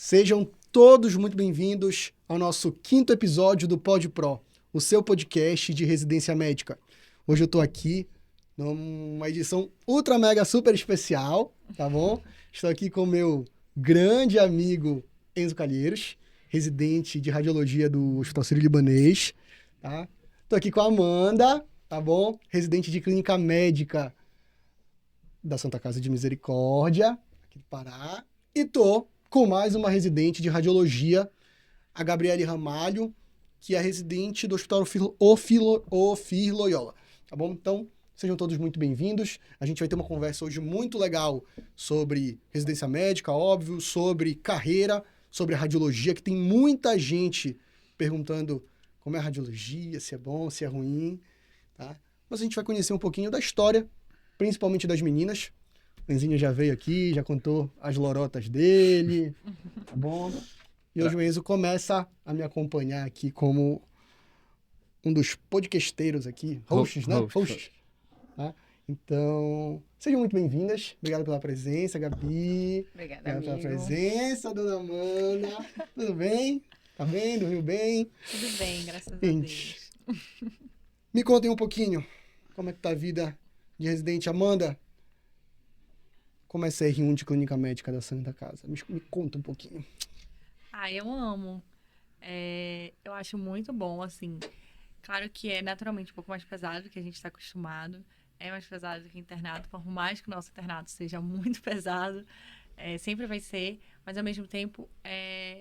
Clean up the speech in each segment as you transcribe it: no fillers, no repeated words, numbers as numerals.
Sejam todos muito bem-vindos ao nosso 5º episódio do PodPro, o seu podcast de residência médica. Hoje eu estou aqui numa edição ultra mega super especial, tá bom? Estou aqui com o meu grande amigo Enzo Calheiros, residente de radiologia do Hospital Sírio-Libanês, tá? Estou aqui com a Amanda, tá bom? Residente de clínica médica da Santa Casa de Misericórdia, aqui do Pará. E tô com mais uma residente de radiologia, a Gabriele Ramalho, que é residente do Hospital Ofir Loyola, tá bom? Então, sejam todos muito bem-vindos. A gente vai ter uma conversa hoje muito legal sobre residência médica, óbvio, sobre carreira, sobre radiologia, que tem muita gente perguntando como é a radiologia, se é bom, se é ruim, tá? Mas a gente vai conhecer um pouquinho da história, principalmente das meninas. O Enzinho já veio aqui, já contou as lorotas dele, tá bom? E hoje o Enzo começa a me acompanhar aqui como um dos podcasteiros aqui, hosts, né? Hosts. Tá? Então, sejam muito bem-vindas. Obrigado pela presença, Gabi. Obrigada, Obrigado amigo. pela presença, dona Amanda. Tudo bem? Tá bem? Dormiu bem? Tudo bem, graças a Gente, Deus. me contem um pouquinho como é que tá a vida de residente. Amanda, como é ser R1 de clínica médica da Santa Casa? Me conta um pouquinho. Eu amo. Eu acho muito bom, assim. Claro que é naturalmente um pouco mais pesado do que a gente está acostumado. É mais pesado do que internado, por mais que o nosso internado seja muito pesado. Sempre vai ser, mas ao mesmo tempo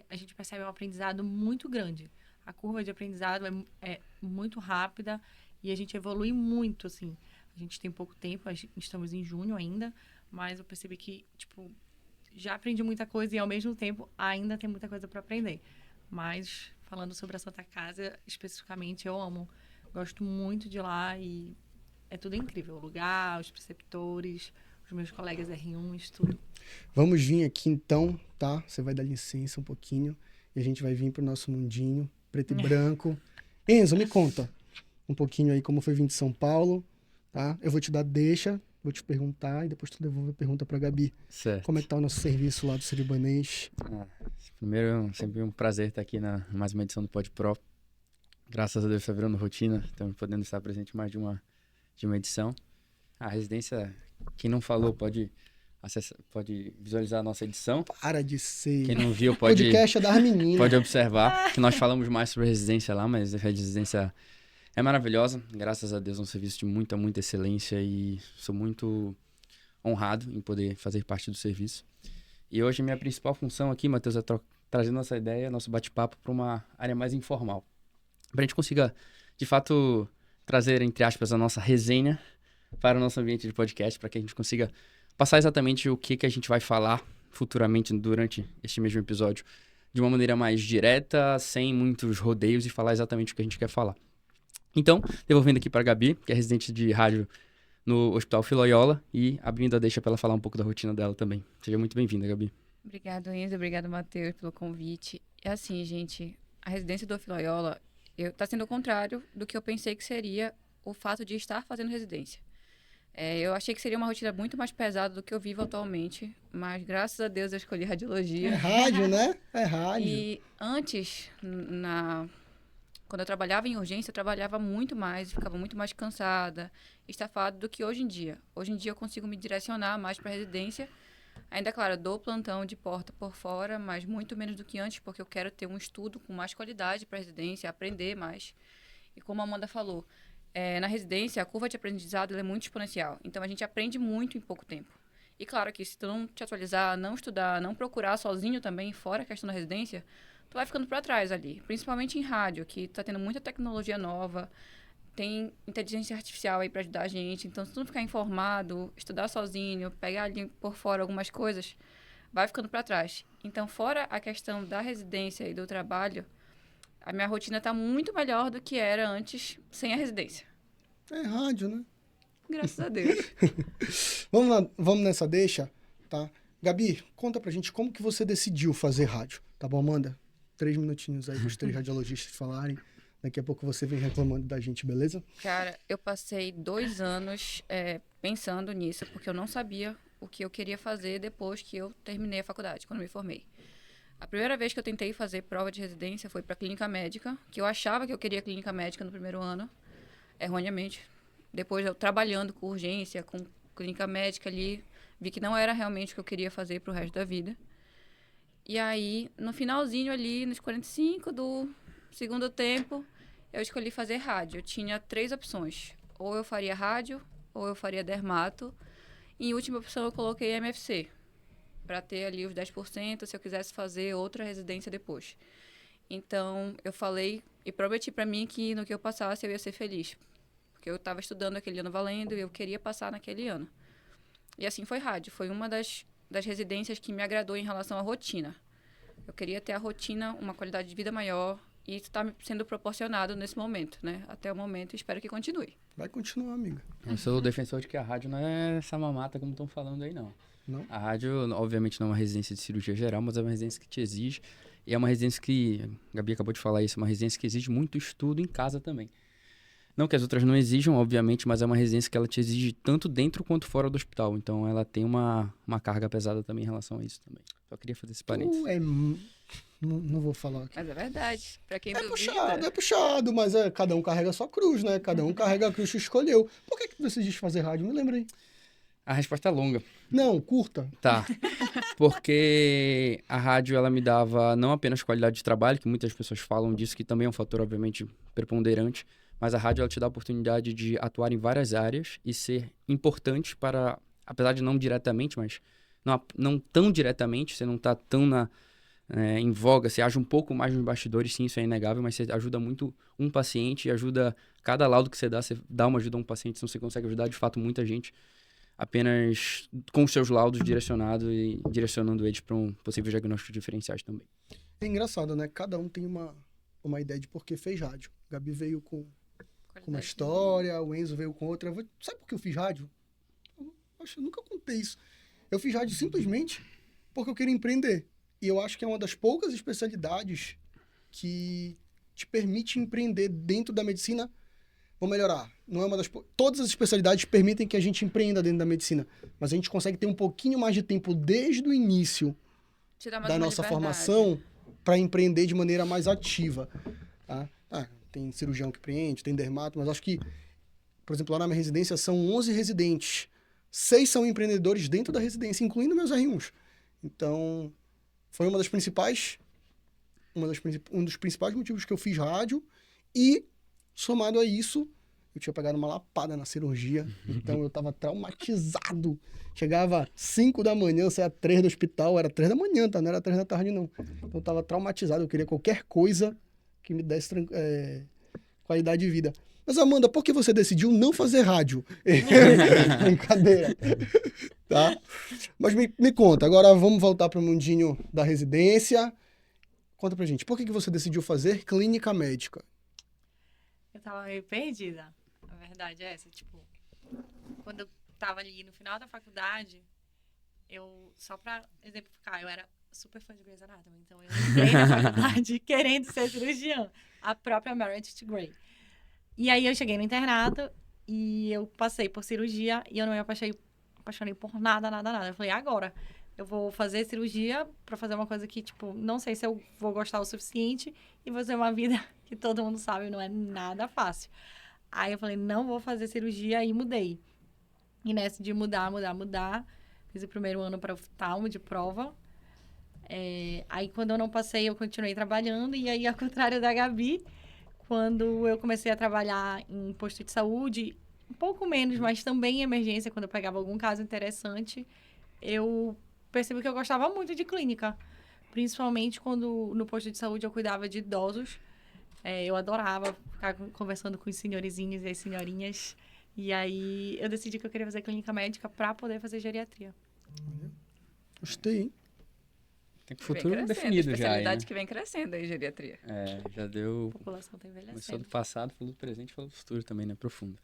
a gente percebe um aprendizado muito grande. A curva de aprendizado é muito rápida e a gente evolui muito, assim. A gente tem pouco tempo, estamos em junho ainda, mas eu percebi que, tipo, já aprendi muita coisa e ao mesmo tempo ainda tem muita coisa para aprender. Mas falando sobre a Santa Casa especificamente, eu amo. Gosto muito de lá e é tudo incrível. O lugar, os preceptores, os meus colegas R1, isso tudo. Vamos vir aqui então, tá? Você vai dar licença um pouquinho e a gente vai vir pro nosso mundinho preto e branco. Enzo, me conta um pouquinho aí como foi vir de São Paulo, tá? Eu vou te dar deixa, vou te perguntar e depois tu devolve a pergunta pra Gabi. Certo. Como é que tá o nosso serviço lá do Sírio-Libanês? Primeiro, sempre um prazer estar aqui na mais uma edição do PodPro. Graças a Deus está virando rotina, estamos podendo estar presente em mais de uma edição. A residência, quem não falou pode visualizar a nossa edição. Para de ser... Quem não viu pode... Podcast é das meninas. Pode observar, que nós falamos mais sobre residência lá, mas a residência é maravilhosa. Graças a Deus, é um serviço de muita excelência e sou muito honrado em poder fazer parte do serviço. E hoje minha principal função aqui, Matheus, é trazer nossa ideia, nosso bate-papo para uma área mais informal. Para a gente consiga, de fato, trazer, entre aspas, a nossa resenha para o nosso ambiente de podcast, para que a gente consiga passar exatamente o que a gente vai falar futuramente durante este mesmo episódio, de uma maneira mais direta, sem muitos rodeios e falar exatamente o que a gente quer falar. Então, devolvendo aqui para a Gabi, que é residente de rádio no Hospital Ofir Loyola, e abrindo a deixa para ela falar um pouco da rotina dela também. Seja muito bem-vinda, Gabi. Obrigado, Enzo. Obrigado, Matheus, pelo convite. É assim, gente, a residência do Ofir Loyola tá sendo o contrário do que eu pensei que seria o fato de estar fazendo residência. Eu achei que seria uma rotina muito mais pesada do que eu vivo atualmente, mas graças a Deus eu escolhi radiologia. É rádio, né? É rádio. E antes, quando eu trabalhava em urgência, eu trabalhava muito mais, ficava muito mais cansada, estafada do que hoje em dia. Hoje em dia eu consigo me direcionar mais para a residência. Ainda, claro, eu dou plantão de porta por fora, mas muito menos do que antes, porque eu quero ter um estudo com mais qualidade para a residência, aprender mais. E como a Amanda falou, na residência, a curva de aprendizado é muito exponencial. Então, a gente aprende muito em pouco tempo. E claro que se tu não te atualizar, não estudar, não procurar sozinho também, fora a questão da residência, tu vai ficando para trás ali. Principalmente em rádio, que tá tendo muita tecnologia nova, tem inteligência artificial aí para ajudar a gente. Então, se tu não ficar informado, estudar sozinho, pegar ali por fora algumas coisas, vai ficando para trás. Então, fora a questão da residência e do trabalho, a minha rotina tá muito melhor do que era antes sem a residência. É rádio, né? Graças a Deus. Vamos nessa deixa, tá? Gabi, conta pra gente como que você decidiu fazer rádio, tá bom, Amanda? 3 minutinhos aí pros 3 radiologistas falarem. Daqui a pouco você vem reclamando da gente, beleza? Cara, eu passei 2 anos pensando nisso, porque eu não sabia o que eu queria fazer depois que eu terminei a faculdade, quando me formei. A primeira vez que eu tentei fazer prova de residência foi para clínica médica, que eu achava que eu queria clínica médica no primeiro ano, erroneamente. Depois, eu trabalhando com urgência, com clínica médica ali, vi que não era realmente o que eu queria fazer pro resto da vida. E aí, no finalzinho ali, nos 45 do segundo tempo, eu escolhi fazer rádio. Eu tinha 3 opções. Ou eu faria rádio, ou eu faria dermato. E em última opção, eu coloquei MFC, para ter ali os 10% se eu quisesse fazer outra residência depois. Então, eu falei e prometi para mim que no que eu passasse, eu ia ser feliz. Porque eu estava estudando aquele ano valendo e eu queria passar naquele ano. E assim foi rádio. Foi uma das residências que me agradou em relação à rotina. Eu queria ter a rotina, uma qualidade de vida maior, e isso está sendo proporcionado nesse momento, né? Até o momento, espero que continue. Vai continuar, amiga. Eu sou o defensor de que a rádio não é essa mamata como estão falando aí, não. Não? A rádio, obviamente, não é uma residência de cirurgia geral, mas é uma residência que te exige. E é uma residência que, a Gabi acabou de falar isso, é uma residência que exige muito estudo em casa também. Não que as outras não exijam, obviamente, mas é uma residência que ela te exige tanto dentro quanto fora do hospital. Então, ela tem uma carga pesada também em relação a isso também. Só queria fazer esse parênteses. Não vou falar aqui. Mas é verdade. Para quem É duvida... puxado, mas cada um carrega a sua cruz, né? Cada um carrega a cruz que escolheu. Por que você decidiste fazer rádio? Me lembrei. A resposta é longa. Não, curta. Tá. Porque a rádio, ela me dava não apenas qualidade de trabalho, que muitas pessoas falam disso, que também é um fator, obviamente, preponderante, mas a rádio, ela te dá a oportunidade de atuar em várias áreas e ser importante para, apesar de não diretamente, mas não tão diretamente, você não está tão em voga, você age um pouco mais nos bastidores, sim, isso é inegável, mas você ajuda muito um paciente e ajuda, cada laudo que você dá uma ajuda a um paciente, senão você consegue ajudar, de fato, muita gente, apenas com os seus laudos direcionados e direcionando eles para um possível diagnóstico diferenciais também. É engraçado, né? Cada um tem uma ideia de por que fez rádio. Gabi veio com uma história, o Enzo veio com outra. Sabe por que eu fiz rádio? Eu nunca contei isso. Eu fiz rádio simplesmente porque eu queria empreender. E eu acho que é uma das poucas especialidades que te permite empreender dentro da medicina. Vou melhorar. Não é uma das todas as especialidades permitem que a gente empreenda dentro da medicina, mas a gente consegue ter um pouquinho mais de tempo desde o início da nossa formação para empreender de maneira mais ativa. Tá? Tem cirurgião que empreende, tem dermato, mas acho que, por exemplo, lá na minha residência são 11 residentes. 6 são empreendedores dentro da residência, incluindo meus R1s. Então, foi um dos principais motivos que eu fiz rádio. E, somado a isso, eu tinha pegado uma lapada na cirurgia. Então, eu estava traumatizado. Chegava 5 da manhã, saía 3 do hospital. Era 3 da manhã, tá? Não era 3 da tarde, não. Então, eu estava traumatizado. Eu queria qualquer coisa que me desse qualidade de vida. Mas, Amanda, por que você decidiu não fazer rádio? Brincadeira. Tá? Mas me conta, agora vamos voltar para o mundinho da residência. Conta pra gente, por que você decidiu fazer clínica médica? Eu tava meio perdida, a verdade é essa. Tipo, quando eu tava ali no final da faculdade, só pra exemplificar, eu era super fã de Grey's Anatomy, então eu entrei na faculdade querendo ser cirurgiã, a própria Meredith Grey. E aí eu cheguei no internato e eu passei por cirurgia e eu não me apaixonei por nada. Eu falei, agora eu vou fazer cirurgia pra fazer uma coisa que, tipo, não sei se eu vou gostar o suficiente e vou ter uma vida que todo mundo sabe, não é nada fácil. Aí eu falei, não vou fazer cirurgia e mudei. E nessa de mudar, fiz o primeiro ano para oftalmo de prova. Aí quando eu não passei, eu continuei trabalhando. E aí, ao contrário da Gabi, quando eu comecei a trabalhar em posto de saúde, um pouco menos, mas também em emergência, quando eu pegava algum caso interessante, eu percebi que eu gostava muito de clínica. Principalmente quando no posto de saúde eu cuidava de idosos. Eu adorava ficar conversando com os senhorizinhos e as senhorinhas. E aí eu decidi que eu queria fazer clínica médica para poder fazer geriatria. Gostei, hein? Tem futuro definido já, especialidade né? que vem crescendo aí, geriatria. Já deu... A população tá envelhecendo. Começou do passado, falou do presente, falou do futuro também, né? Profundo.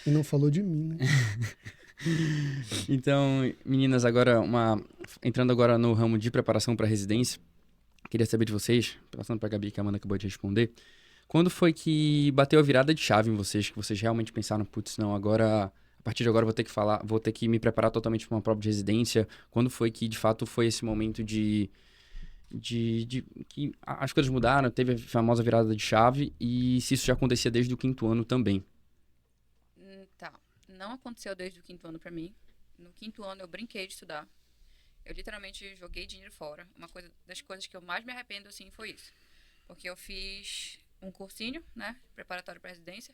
E não falou de mim, né? Então, meninas, entrando agora no ramo de preparação para residência, queria saber de vocês, passando para a Gabi, que a Amanda acabou de responder, quando foi que bateu a virada de chave em vocês, que vocês realmente pensaram, putz, não, agora, a partir de agora vou ter que me preparar totalmente para uma prova de residência? Quando foi que, de fato, foi esse momento de que as coisas mudaram, teve a famosa virada de chave, e se isso já acontecia desde o 5º ano também. Tá. Não aconteceu desde o 5º ano pra mim. No 5º ano eu brinquei de estudar. Eu literalmente joguei dinheiro fora. Uma coisa das coisas que eu mais me arrependo, assim, foi isso. Porque eu fiz um cursinho, né, preparatório para residência,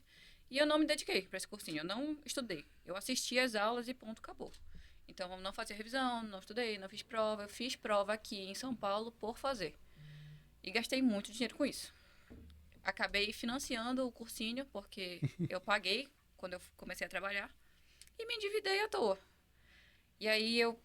e eu não me dediquei para esse cursinho. Eu não estudei. Eu assisti as aulas e ponto, acabou. Então, eu não fazia revisão, não estudei, não fiz prova. Eu fiz prova aqui em São Paulo por fazer. E gastei muito dinheiro com isso. Acabei financiando o cursinho, porque eu paguei quando eu comecei a trabalhar, e me endividei à toa. E aí, eu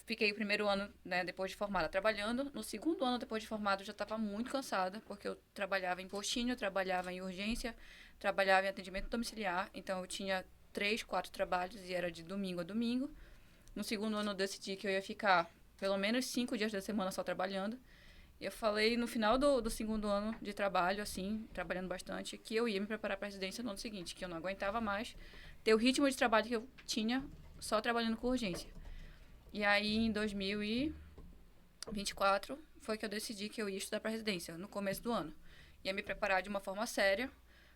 fiquei o primeiro ano, né, depois de formada, trabalhando. No segundo ano, depois de formada, eu já estava muito cansada, porque eu trabalhava em postinho, trabalhava em urgência, trabalhava em atendimento domiciliar. Então, eu tinha 3, 4 trabalhos e era de domingo a domingo. No segundo ano, eu decidi que eu ia ficar pelo menos 5 dias da semana só trabalhando. E eu falei, no final do segundo ano de trabalho, assim, trabalhando bastante, que eu ia me preparar para a residência no ano seguinte, que eu não aguentava mais ter o ritmo de trabalho que eu tinha só trabalhando com urgência. E aí, em 2024, foi que eu decidi que eu ia estudar para residência, no começo do ano. Ia me preparar de uma forma séria,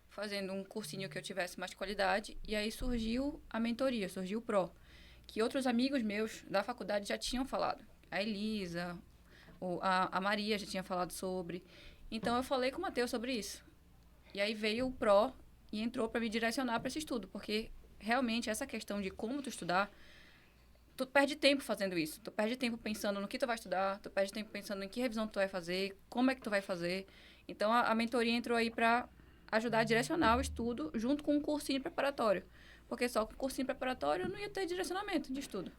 fazendo um cursinho que eu tivesse mais qualidade. E aí surgiu a mentoria, surgiu o PRO, que outros amigos meus da faculdade já tinham falado. A Elisa, a Maria já tinha falado sobre. Então, eu falei com o Matheus sobre isso. E aí veio o PRO e entrou para me direcionar para esse estudo, porque realmente essa questão de como tu estudar, tu perde tempo fazendo isso. Tu perde tempo pensando no que tu vai estudar, tu perde tempo pensando em que revisão tu vai fazer, como é que tu vai fazer. Então, a mentoria entrou aí para ajudar a direcionar o estudo junto com um cursinho preparatório. Porque só com o cursinho preparatório eu não ia ter direcionamento de estudo.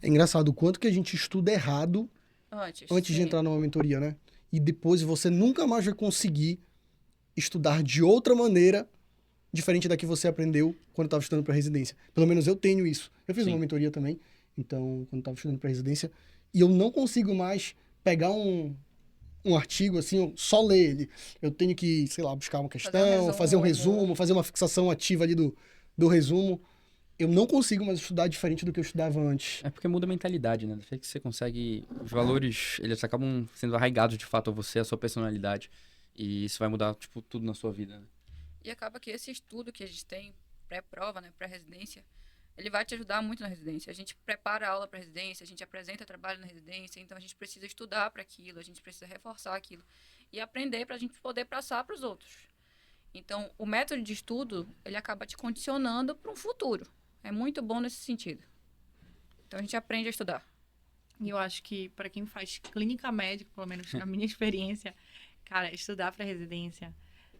É engraçado o quanto que a gente estuda errado antes de Sim. entrar numa mentoria, né? E depois você nunca mais vai conseguir estudar de outra maneira diferente da que você aprendeu quando estava estudando para residência. Pelo menos eu tenho isso. Eu fiz Sim. uma mentoria também, então, quando estava estudando para residência, e eu não consigo mais pegar um artigo assim, eu só ler ele. Eu tenho que, sei lá, buscar uma questão, fazer um resumo, fazer uma fixação ativa ali do resumo. Eu não consigo mais estudar diferente do que eu estudava antes. É porque muda a mentalidade, né? Que você consegue... Os valores, eles acabam sendo arraigados, de fato, a você, a sua personalidade. E isso vai mudar, tipo, tudo na sua vida, né? E acaba que esse estudo que a gente tem, pré-prova, né, pré-residência, ele vai te ajudar muito na residência. A gente prepara a aula para residência, a gente apresenta trabalho na residência, então a gente precisa estudar para aquilo, a gente precisa reforçar aquilo e aprender para a gente poder passar para os outros. Então, o método de estudo, ele acaba te condicionando para um futuro. É muito bom nesse sentido. Então, a gente aprende a estudar. E eu acho que, para quem faz clínica médica, pelo menos na minha experiência, cara, estudar para residência,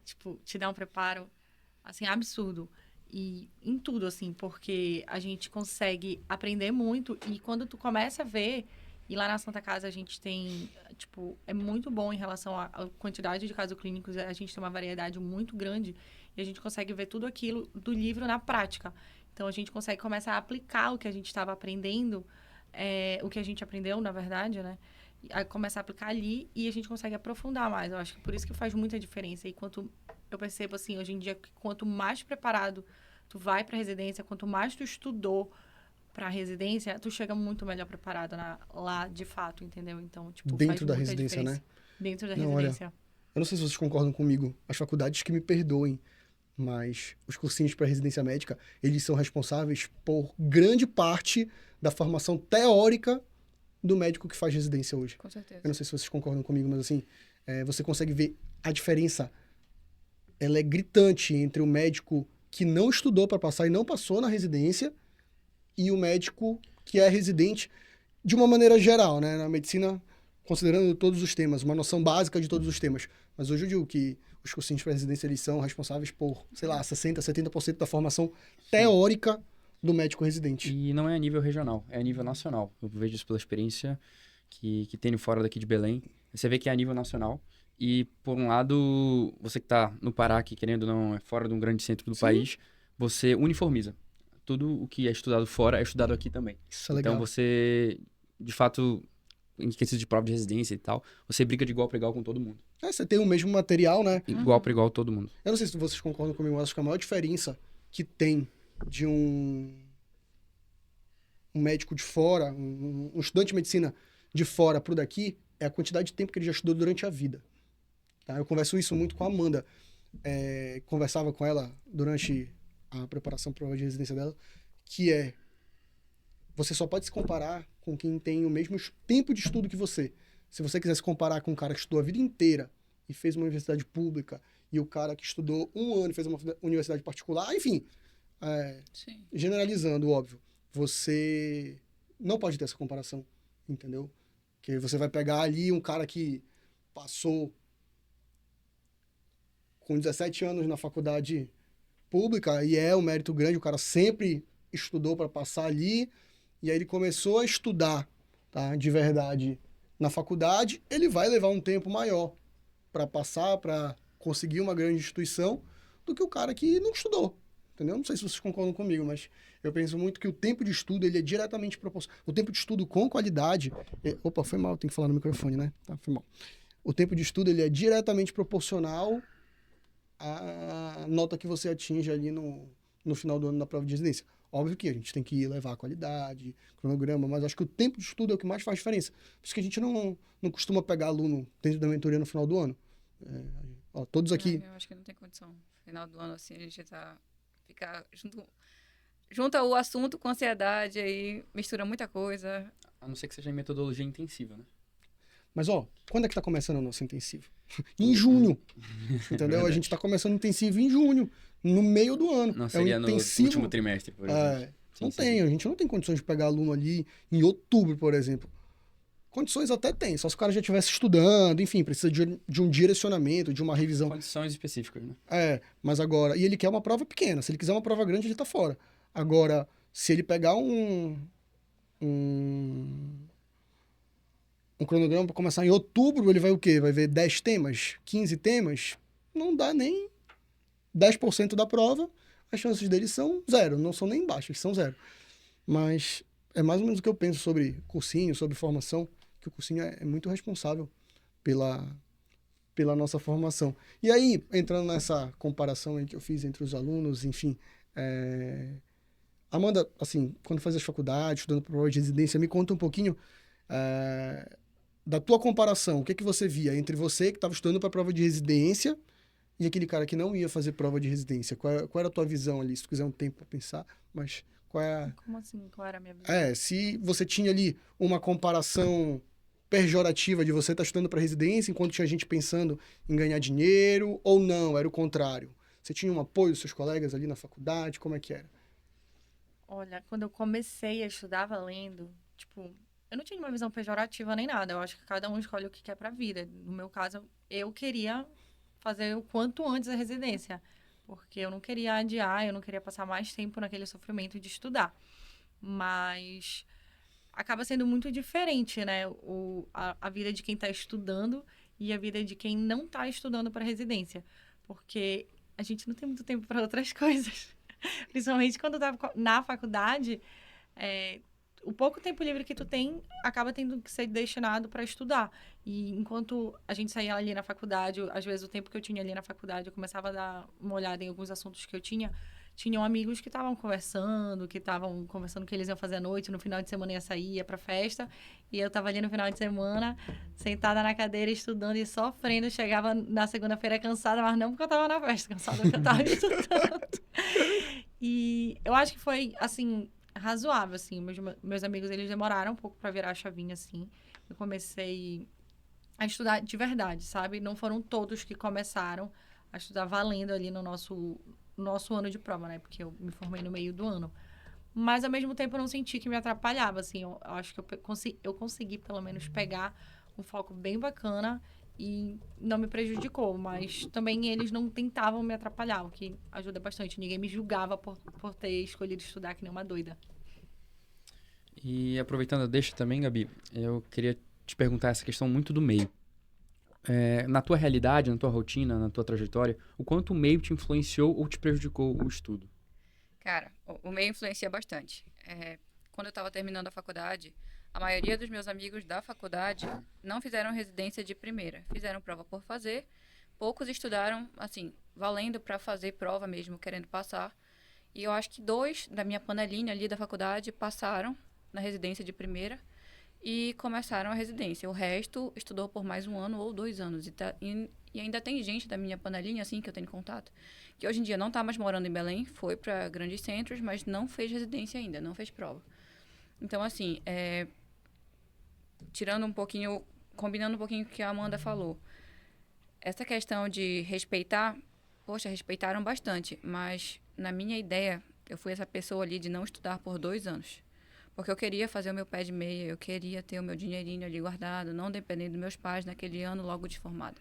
tipo, te dá um preparo, assim, absurdo. E em tudo, assim, porque a gente consegue aprender muito. E quando tu começa a ver, e lá na Santa Casa a gente tem, tipo, é muito bom em relação à quantidade de casos clínicos, a gente tem uma variedade muito grande. E a gente consegue ver tudo aquilo do livro na prática. Então, a gente consegue começar a aplicar o que a gente estava aprendendo, o que a gente aprendeu, na verdade, né? A começar a aplicar ali e a gente consegue aprofundar mais. Eu acho que por isso que faz muita diferença. E quanto eu percebo, assim, hoje em dia, que quanto mais preparado tu vai para residência, quanto mais tu estudou para residência, tu chega muito melhor preparado lá, de fato, entendeu? Então, tipo, faz Dentro da muita residência, diferença. né? Dentro da Não, residência. Eu não sei se vocês concordam comigo, as faculdades que me perdoem, mas os cursinhos para residência médica, eles são responsáveis por grande parte da formação teórica do médico que faz residência hoje. Com certeza. Eu não sei se vocês concordam comigo, mas assim, você consegue ver a diferença. Ela é gritante entre o médico que não estudou para passar e não passou na residência e o médico que é residente de uma maneira geral, né? Na medicina, considerando todos os temas, uma noção básica de todos os temas. Mas hoje eu digo que os cursinhos para residência, eles são responsáveis por, sei lá, 60%, 70% da formação teórica do médico residente. E não é a nível regional, é a nível nacional. Eu vejo isso pela experiência que tenho fora daqui de Belém. Você vê que é a nível nacional. E, por um lado, você que está no Pará, que querendo ou não é fora de um grande centro do país, você uniformiza. Tudo o que é estudado fora é estudado aqui também. Isso é legal. Então, você, de fato, em questão de prova de residência e tal, você briga de igual para igual com todo mundo. Você tem o mesmo material, né? Igual para igual todo mundo. Eu não sei se vocês concordam comigo, mas acho que a maior diferença que tem de um médico de fora, um estudante de medicina de fora pro daqui, é a quantidade de tempo que ele já estudou durante a vida. Tá? Eu converso isso muito com a Amanda. Conversava com ela durante a preparação para a prova de residência dela, que você só pode se comparar com quem tem o mesmo tempo de estudo que você. Se você quiser se comparar com um cara que estudou a vida inteira e fez uma universidade pública, e o cara que estudou 1 ano e fez uma universidade particular, enfim, Sim. generalizando, óbvio, você não pode ter essa comparação, entendeu? Que você vai pegar ali um cara que passou com 17 anos na faculdade pública, e é um mérito grande, o cara sempre estudou para passar ali, e aí ele começou a estudar, tá, de verdade na faculdade, ele vai levar um tempo maior para passar, para conseguir uma grande instituição, do que o cara que não estudou, entendeu? Não sei se vocês concordam comigo, mas eu penso muito que o tempo de estudo, ele é diretamente proporcional. O tempo de estudo com qualidade... Opa, foi mal, tem que falar no microfone, né? Tá, foi mal. O tempo de estudo, ele é diretamente proporcional à nota que você atinge ali no final do ano na prova de residência. Óbvio que a gente tem que levar a qualidade, cronograma, mas acho que o tempo de estudo é o que mais faz diferença. Por isso que a gente não costuma pegar aluno dentro da mentoria no final do ano. Todos aqui... Eu acho que não tem condição. No final do ano, assim, a gente fica junta o assunto com ansiedade, aí mistura muita coisa. A não ser que seja em metodologia intensiva, né? Mas, quando é que tá começando o nosso intensivo? Em junho, entendeu? A gente tá começando o intensivo em junho, no meio do ano. Não seria no último trimestre, por exemplo. A gente não tem condições de pegar aluno ali em outubro, por exemplo. Condições até tem, só se o cara já estivesse estudando, enfim, precisa de um direcionamento, de uma revisão. Condições específicas, né? Mas agora... E ele quer uma prova pequena, se ele quiser uma prova grande, ele tá fora. Agora, se ele pegar um cronograma para começar em outubro, ele vai o quê? Vai ver 10 temas, 15 temas? Não dá nem 10% da prova, as chances dele são 0, não são nem baixas, são 0. Mas é mais ou menos o que eu penso sobre cursinho, sobre formação, que o cursinho é muito responsável pela nossa formação. E aí, entrando nessa comparação aí que eu fiz entre os alunos, enfim, Amanda, assim, quando fazia faculdade, estudando para prova de residência, me conta um pouquinho da tua comparação. O que você via entre você que estava estudando para prova de residência e aquele cara que não ia fazer prova de residência? Qual era a tua visão ali? Se tu quiser um tempo para pensar, mas qual é Como assim? Qual era a minha visão? Se você tinha ali uma comparação pejorativa de você estar estudando para residência enquanto tinha gente pensando em ganhar dinheiro, ou não, era o contrário? Você tinha um apoio dos seus colegas ali na faculdade? Como é que era? Olha, quando eu comecei a estudar valendo, tipo, eu não tinha uma visão pejorativa nem nada. Eu acho que cada um escolhe o que quer pra vida. No meu caso, eu queria fazer o quanto antes a residência, porque eu não queria adiar, eu não queria passar mais tempo naquele sofrimento de estudar. Mas acaba sendo muito diferente, né? A vida de quem está estudando e a vida de quem não está estudando para residência, porque a gente não tem muito tempo para outras coisas. Principalmente quando tá na faculdade, o pouco tempo livre que tu tem acaba tendo que ser destinado para estudar. E enquanto a gente saía ali na faculdade, às vezes o tempo que eu tinha ali na faculdade, eu começava a dar uma olhada em alguns assuntos que eu tinham amigos que estavam conversando que eles iam fazer à noite, no final de semana ia sair, ia pra festa, e eu tava ali no final de semana, sentada na cadeira, estudando e sofrendo, chegava na segunda-feira cansada, mas não porque eu tava na festa, cansada porque eu tava estudando. E eu acho que foi, assim, razoável, assim, meus amigos, eles demoraram um pouco pra virar a chavinha, assim, eu comecei a estudar de verdade, sabe? Não foram todos que começaram a estudar valendo ali no nosso ano de prova, né? Porque eu me formei no meio do ano. Mas, ao mesmo tempo, eu não senti que me atrapalhava, assim. Eu acho que eu consegui, pelo menos, pegar um foco bem bacana e não me prejudicou. Mas também eles não tentavam me atrapalhar, o que ajuda bastante. Ninguém me julgava por ter escolhido estudar que nem uma doida. E aproveitando a deixa também, Gabi, eu queria te perguntar essa questão muito do meio. Na tua realidade, na tua rotina, na tua trajetória, o quanto o meio te influenciou ou te prejudicou o estudo? Cara, o meio influencia bastante. Quando eu estava terminando a faculdade, a maioria dos meus amigos da faculdade não fizeram residência de primeira. Fizeram prova por fazer. Poucos estudaram, assim, valendo para fazer prova mesmo, querendo passar. E eu acho que 2 da minha panelinha ali da faculdade passaram na residência de primeira. e começaram a residência. O resto estudou por mais 1 ano ou 2 anos. E ainda tem gente da minha panelinha, assim, que eu tenho contato, que hoje em dia não está mais morando em Belém, foi para grandes centros, mas não fez residência ainda, não fez prova. Então, assim, tirando um pouquinho, combinando um pouquinho com o que a Amanda falou, essa questão de respeitar, poxa, respeitaram bastante, mas na minha ideia, eu fui essa pessoa ali de não estudar por 2 anos. Porque eu queria fazer o meu pé de meia, eu queria ter o meu dinheirinho ali guardado, não dependendo dos meus pais naquele ano logo de formada.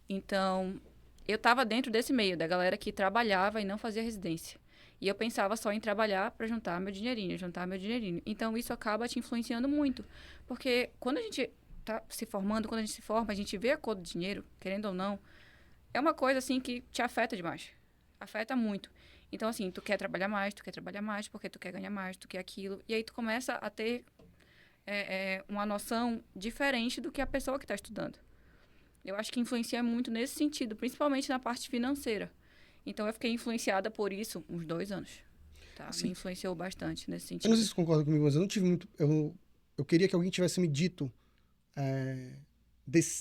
Então, eu estava dentro desse meio, da galera que trabalhava e não fazia residência. E eu pensava só em trabalhar para juntar meu dinheirinho. Então, isso acaba te influenciando muito. Porque quando a gente está se formando, quando a gente se forma, a gente vê a cor do dinheiro, querendo ou não, é uma coisa, assim, que te afeta demais. Afeta muito. Então, assim, tu quer trabalhar mais, porque tu quer ganhar mais, tu quer aquilo. E aí tu começa a ter uma noção diferente do que a pessoa que está estudando. Eu acho que influencia muito nesse sentido, principalmente na parte financeira. Então, eu fiquei influenciada por isso uns 2 anos. Tá? Me influenciou bastante nesse sentido. Eu não sei se você concorda comigo, mas eu não tive muito... Eu queria que alguém tivesse me dito,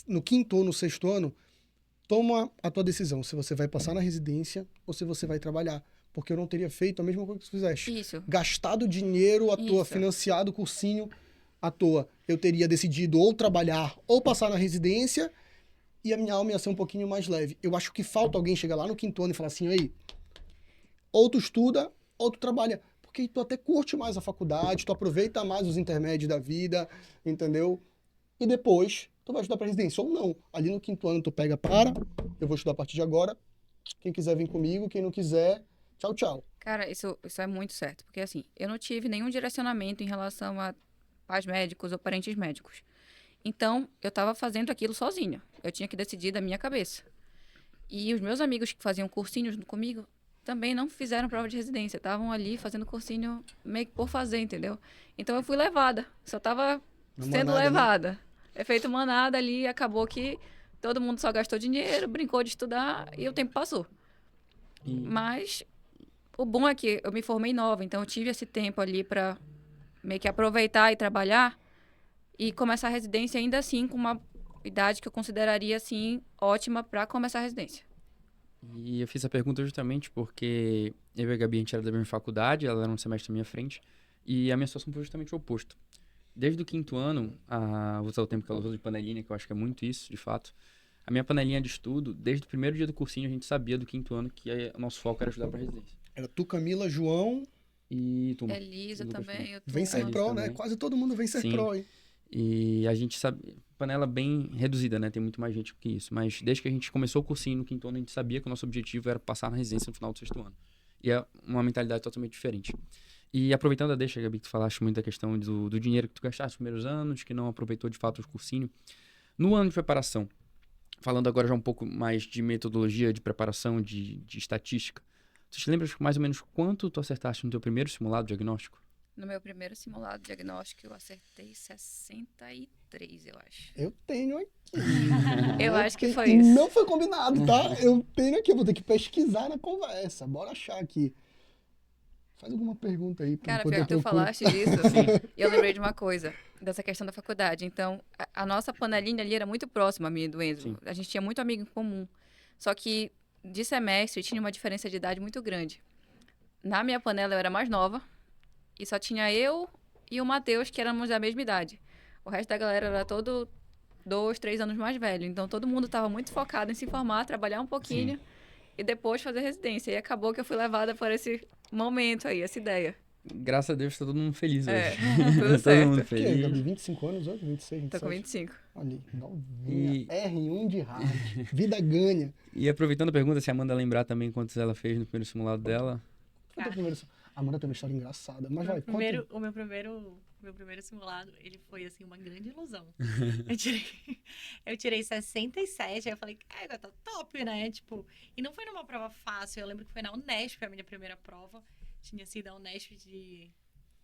no 5º ou no 6º ano, toma a tua decisão, se você vai passar na residência ou se você vai trabalhar. Porque eu não teria feito a mesma coisa que tu fizeste. Isso. Gastado dinheiro à toa, financiado o cursinho à toa. Eu teria decidido ou trabalhar ou passar na residência e a minha alma ia ser um pouquinho mais leve. Eu acho que falta alguém chegar lá no 5º ano e falar assim, aí, ou tu estuda ou tu trabalha. Porque tu até curte mais a faculdade, tu aproveita mais os intermédios da vida, entendeu? E depois tu vai estudar para residência ou não. Ali no 5º ano tu pega, eu vou estudar a partir de agora. Quem quiser vir comigo, quem não quiser, tchau, tchau. Cara, isso é muito certo. Porque, assim, eu não tive nenhum direcionamento em relação a pais médicos ou parentes médicos. Então, eu estava fazendo aquilo sozinha. Eu tinha que decidir da minha cabeça. E os meus amigos que faziam cursinhos comigo também não fizeram prova de residência. Estavam ali fazendo cursinho meio que por fazer, entendeu? Então, eu fui levada. Só estava sendo levada. Né? Efeito manada ali, acabou que todo mundo só gastou dinheiro, brincou de estudar e o tempo passou. Mas o bom é que eu me formei nova, então eu tive esse tempo ali para meio que aproveitar e trabalhar e começar a residência ainda assim com uma idade que eu consideraria assim ótima para começar a residência. E eu fiz a pergunta justamente porque eu e a Gabi, a gente era da mesma faculdade, ela era um semestre à minha frente, e a minha situação foi justamente o oposto. Desde o 5º ano, vou usar o tempo que ela usou de panelinha, que eu acho que é muito isso, de fato. A minha panelinha de estudo, desde o primeiro dia do cursinho, a gente sabia do 5º ano que o nosso foco era estudar para residência. Era tu, Camila, João... E tu. Elisa também. Vem ser pró, né? Quase todo mundo vem ser pró, hein? E a gente sabe... Panela bem reduzida, né? Tem muito mais gente que isso. Mas desde que a gente começou o cursinho no 5º ano, a gente sabia que o nosso objetivo era passar na residência no final do 6º ano. E é uma mentalidade totalmente diferente. E aproveitando a deixa, Gabi, que tu falaste muito da questão do dinheiro que tu gastaste nos primeiros anos, que não aproveitou de fato o cursinho. No ano de preparação, falando agora já um pouco mais de metodologia, de preparação, de estatística, tu te lembra mais ou menos quanto tu acertaste no teu primeiro simulado diagnóstico? No meu primeiro simulado diagnóstico, eu acertei 63, eu acho. Eu tenho aqui. Eu acho que foi isso. Não foi combinado, tá? Eu tenho aqui, eu vou ter que pesquisar na conversa. Bora achar aqui. Faz alguma pergunta aí. Cara, pior que tu falaste disso, e eu lembrei de uma coisa, dessa questão da faculdade. Então, a nossa panelinha ali era muito próxima, a minha e do Enzo. Sim. A gente tinha muito amigo em comum. Só que, de semestre, tinha uma diferença de idade muito grande. Na minha panela, eu era mais nova, e só tinha eu e o Matheus, que éramos da mesma idade. O resto da galera era todo 2, 3 anos mais velho. Então, todo mundo estava muito focado em se formar, trabalhar um pouquinho, e depois fazer residência. E acabou que eu fui levada por esse momento aí, essa ideia. Graças a Deus, tá todo mundo feliz hoje. Tudo certo. Todo mundo feliz. Que, Gabi, 25 anos hoje? 26, 27? Tô com 25. Olha, novinha. R1 de rádio. Vida ganha. E aproveitando a pergunta, se a Amanda lembrar também quantos ela fez no primeiro simulado dela. A Amanda tem uma história engraçada. Mas vai, conta. O meu primeiro simulado, ele foi, assim, uma grande ilusão. eu tirei 67, aí eu falei, tá top, né? Tipo, e não foi numa prova fácil, eu lembro que foi na Unesp, a minha primeira prova. Tinha sido a Unesp de...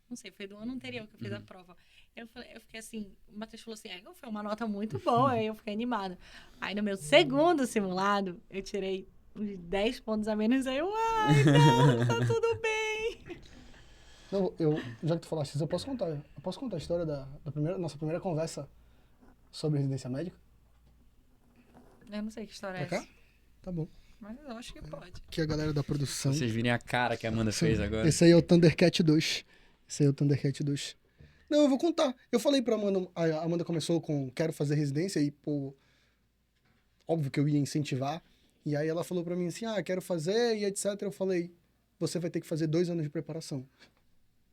Não sei, foi do ano anterior que eu fiz a prova. Eu fiquei assim, o Matheus falou assim, foi uma nota muito boa, aí eu fiquei animada. Aí no meu segundo simulado, eu tirei uns 10 pontos a menos, aí eu, não, tá tudo bem. Não, já que tu falaste isso, eu posso contar. Eu posso contar a história da nossa primeira conversa sobre residência médica? Eu não sei que história Pra é cá? essa. Tá bom. Mas eu acho que pode. Aqui a galera da produção. Vocês virem a cara que a Amanda fez agora. Esse aí é o Thundercat 2. Esse aí é o Thundercat 2. Não, eu vou contar. Eu falei pra Amanda, a Amanda começou com quero fazer residência e, pô, óbvio que eu ia incentivar. E aí ela falou pra mim assim, quero fazer e etc. Eu falei, você vai ter que fazer 2 anos de preparação.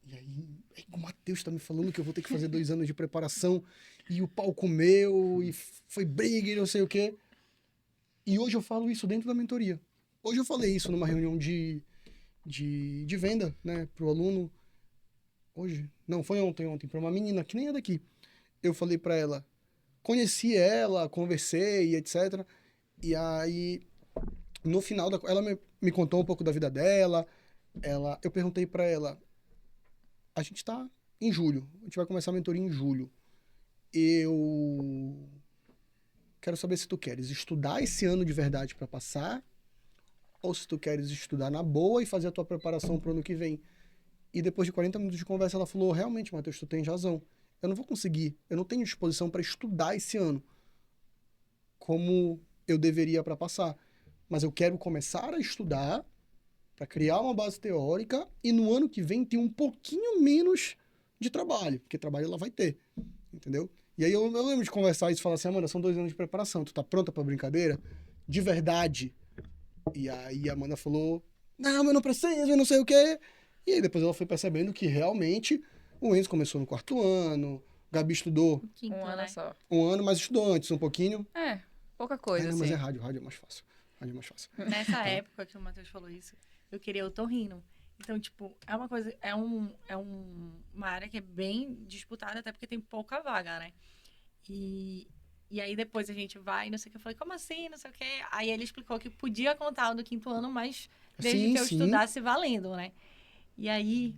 E aí o Matheus tá me falando que eu vou ter que fazer 2 anos de preparação e o pau comeu e foi briga e não sei o quê. E hoje eu falo isso dentro da mentoria. Hoje eu falei isso numa reunião de venda, né, pro aluno. Hoje? Não, foi ontem, pra uma menina que nem é daqui. Eu falei pra ela, conheci ela, conversei e etc. E aí, no final, ela me contou um pouco da vida dela. Eu perguntei pra ela, a gente tá em julho, a gente vai começar a mentoria em julho. Eu quero saber se tu queres estudar esse ano de verdade pra passar, ou se tu queres estudar na boa e fazer a tua preparação pro ano que vem. E depois de 40 minutos de conversa, ela falou, realmente, Matheus, tu tens razão. Eu não vou conseguir, eu não tenho disposição para estudar esse ano como eu deveria para passar. Mas eu quero começar a estudar para criar uma base teórica e no ano que vem ter um pouquinho menos de trabalho, porque trabalho ela vai ter, entendeu? E aí eu lembro de conversar isso e falar assim, Amanda, são 2 anos de preparação, tu tá pronta pra brincadeira? De verdade? E aí a Amanda falou, não, mas não preciso, eu não sei o quê. E aí depois ela foi percebendo que realmente o Enzo começou no 4º ano, o Gabi estudou Quinto, Um ano né? só. 1 ano, mas estudou antes um pouquinho. Pouca coisa, Não, assim. mas é rádio é mais fácil. Rádio é mais fácil. Nessa época que o Matheus falou isso, eu queria otorrino. Então, tipo, é uma coisa, uma área que é bem disputada, até porque tem pouca vaga, né? E aí depois a gente vai, não sei o que, eu falei, como assim, não sei o que. Aí ele explicou que podia contar o do 5º ano, mas desde Sim, que eu sim. estudasse valendo, né? E aí,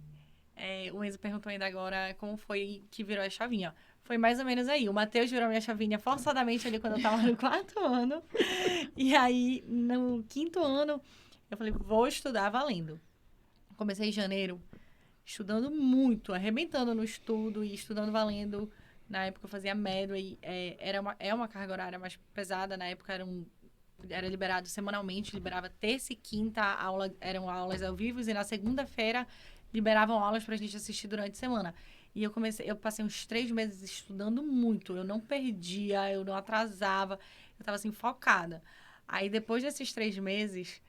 o Enzo perguntou ainda agora como foi que virou a chavinha. Foi mais ou menos aí. O Matheus virou minha chavinha forçadamente ali quando eu tava no 4º ano. E aí, no 5º ano, eu falei, vou estudar valendo. Comecei em janeiro, estudando muito, arrebentando no estudo e estudando valendo. Na época eu fazia Medway, é uma carga horária mais pesada. Na época era liberado semanalmente, liberava terça e quinta, eram aulas ao vivo, e na segunda-feira liberavam aulas pra gente assistir durante a semana. E eu passei uns 3 meses estudando muito, eu não perdia, eu não atrasava, eu tava assim, focada. Aí depois desses 3 meses,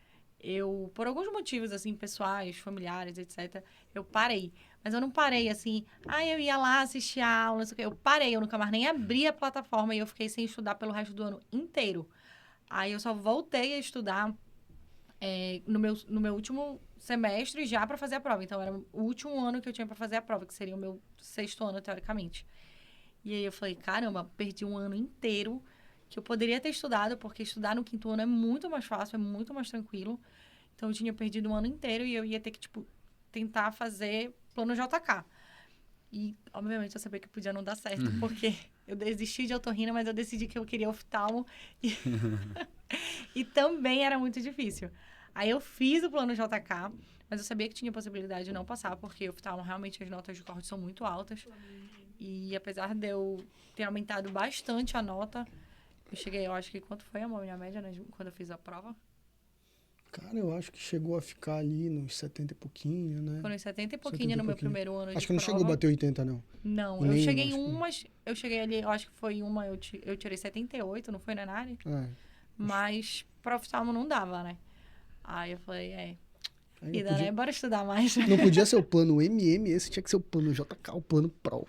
por alguns motivos, assim, pessoais, familiares, etc., eu parei. Mas eu não parei, assim, eu ia lá assistir a aula, não sei o quê. Eu parei, eu nunca mais nem abri a plataforma e eu fiquei sem estudar pelo resto do ano inteiro. Aí eu só voltei a estudar no meu último semestre já para fazer a prova. Então, era o último ano que eu tinha para fazer a prova, que seria o meu 6º ano, teoricamente. E aí eu falei, caramba, perdi um ano inteiro que eu poderia ter estudado, porque estudar no 5º ano é muito mais fácil, é muito mais tranquilo. Então, eu tinha perdido um ano inteiro e eu ia ter que, tipo, tentar fazer plano JK. E, obviamente, eu sabia que podia não dar certo, porque eu desisti de otorrino, mas eu decidi que eu queria oftalmo. E também era muito difícil. Aí eu fiz o plano JK, mas eu sabia que tinha possibilidade de não passar, porque oftalmo realmente as notas de corte são muito altas. E apesar de eu ter aumentado bastante a nota, eu acho que quanto foi, amor, minha média, né, quando eu fiz a prova? Cara, eu acho que chegou a ficar ali nos 70 e pouquinho, né? Foi nos 70 e 70 pouquinho e no meu pouquinho. primeiro ano de Acho que não prova. chegou a bater 80, não. Não, E eu nem cheguei em acho que- umas, eu cheguei ali, eu acho que foi uma, eu tirei 78, não foi, Nanari? É. Mas para oftalmo não dava, né? Aí eu falei, Aí e daí, podia- bora estudar mais. Não podia ser o plano MM, esse tinha que ser o plano JK, o plano Pro.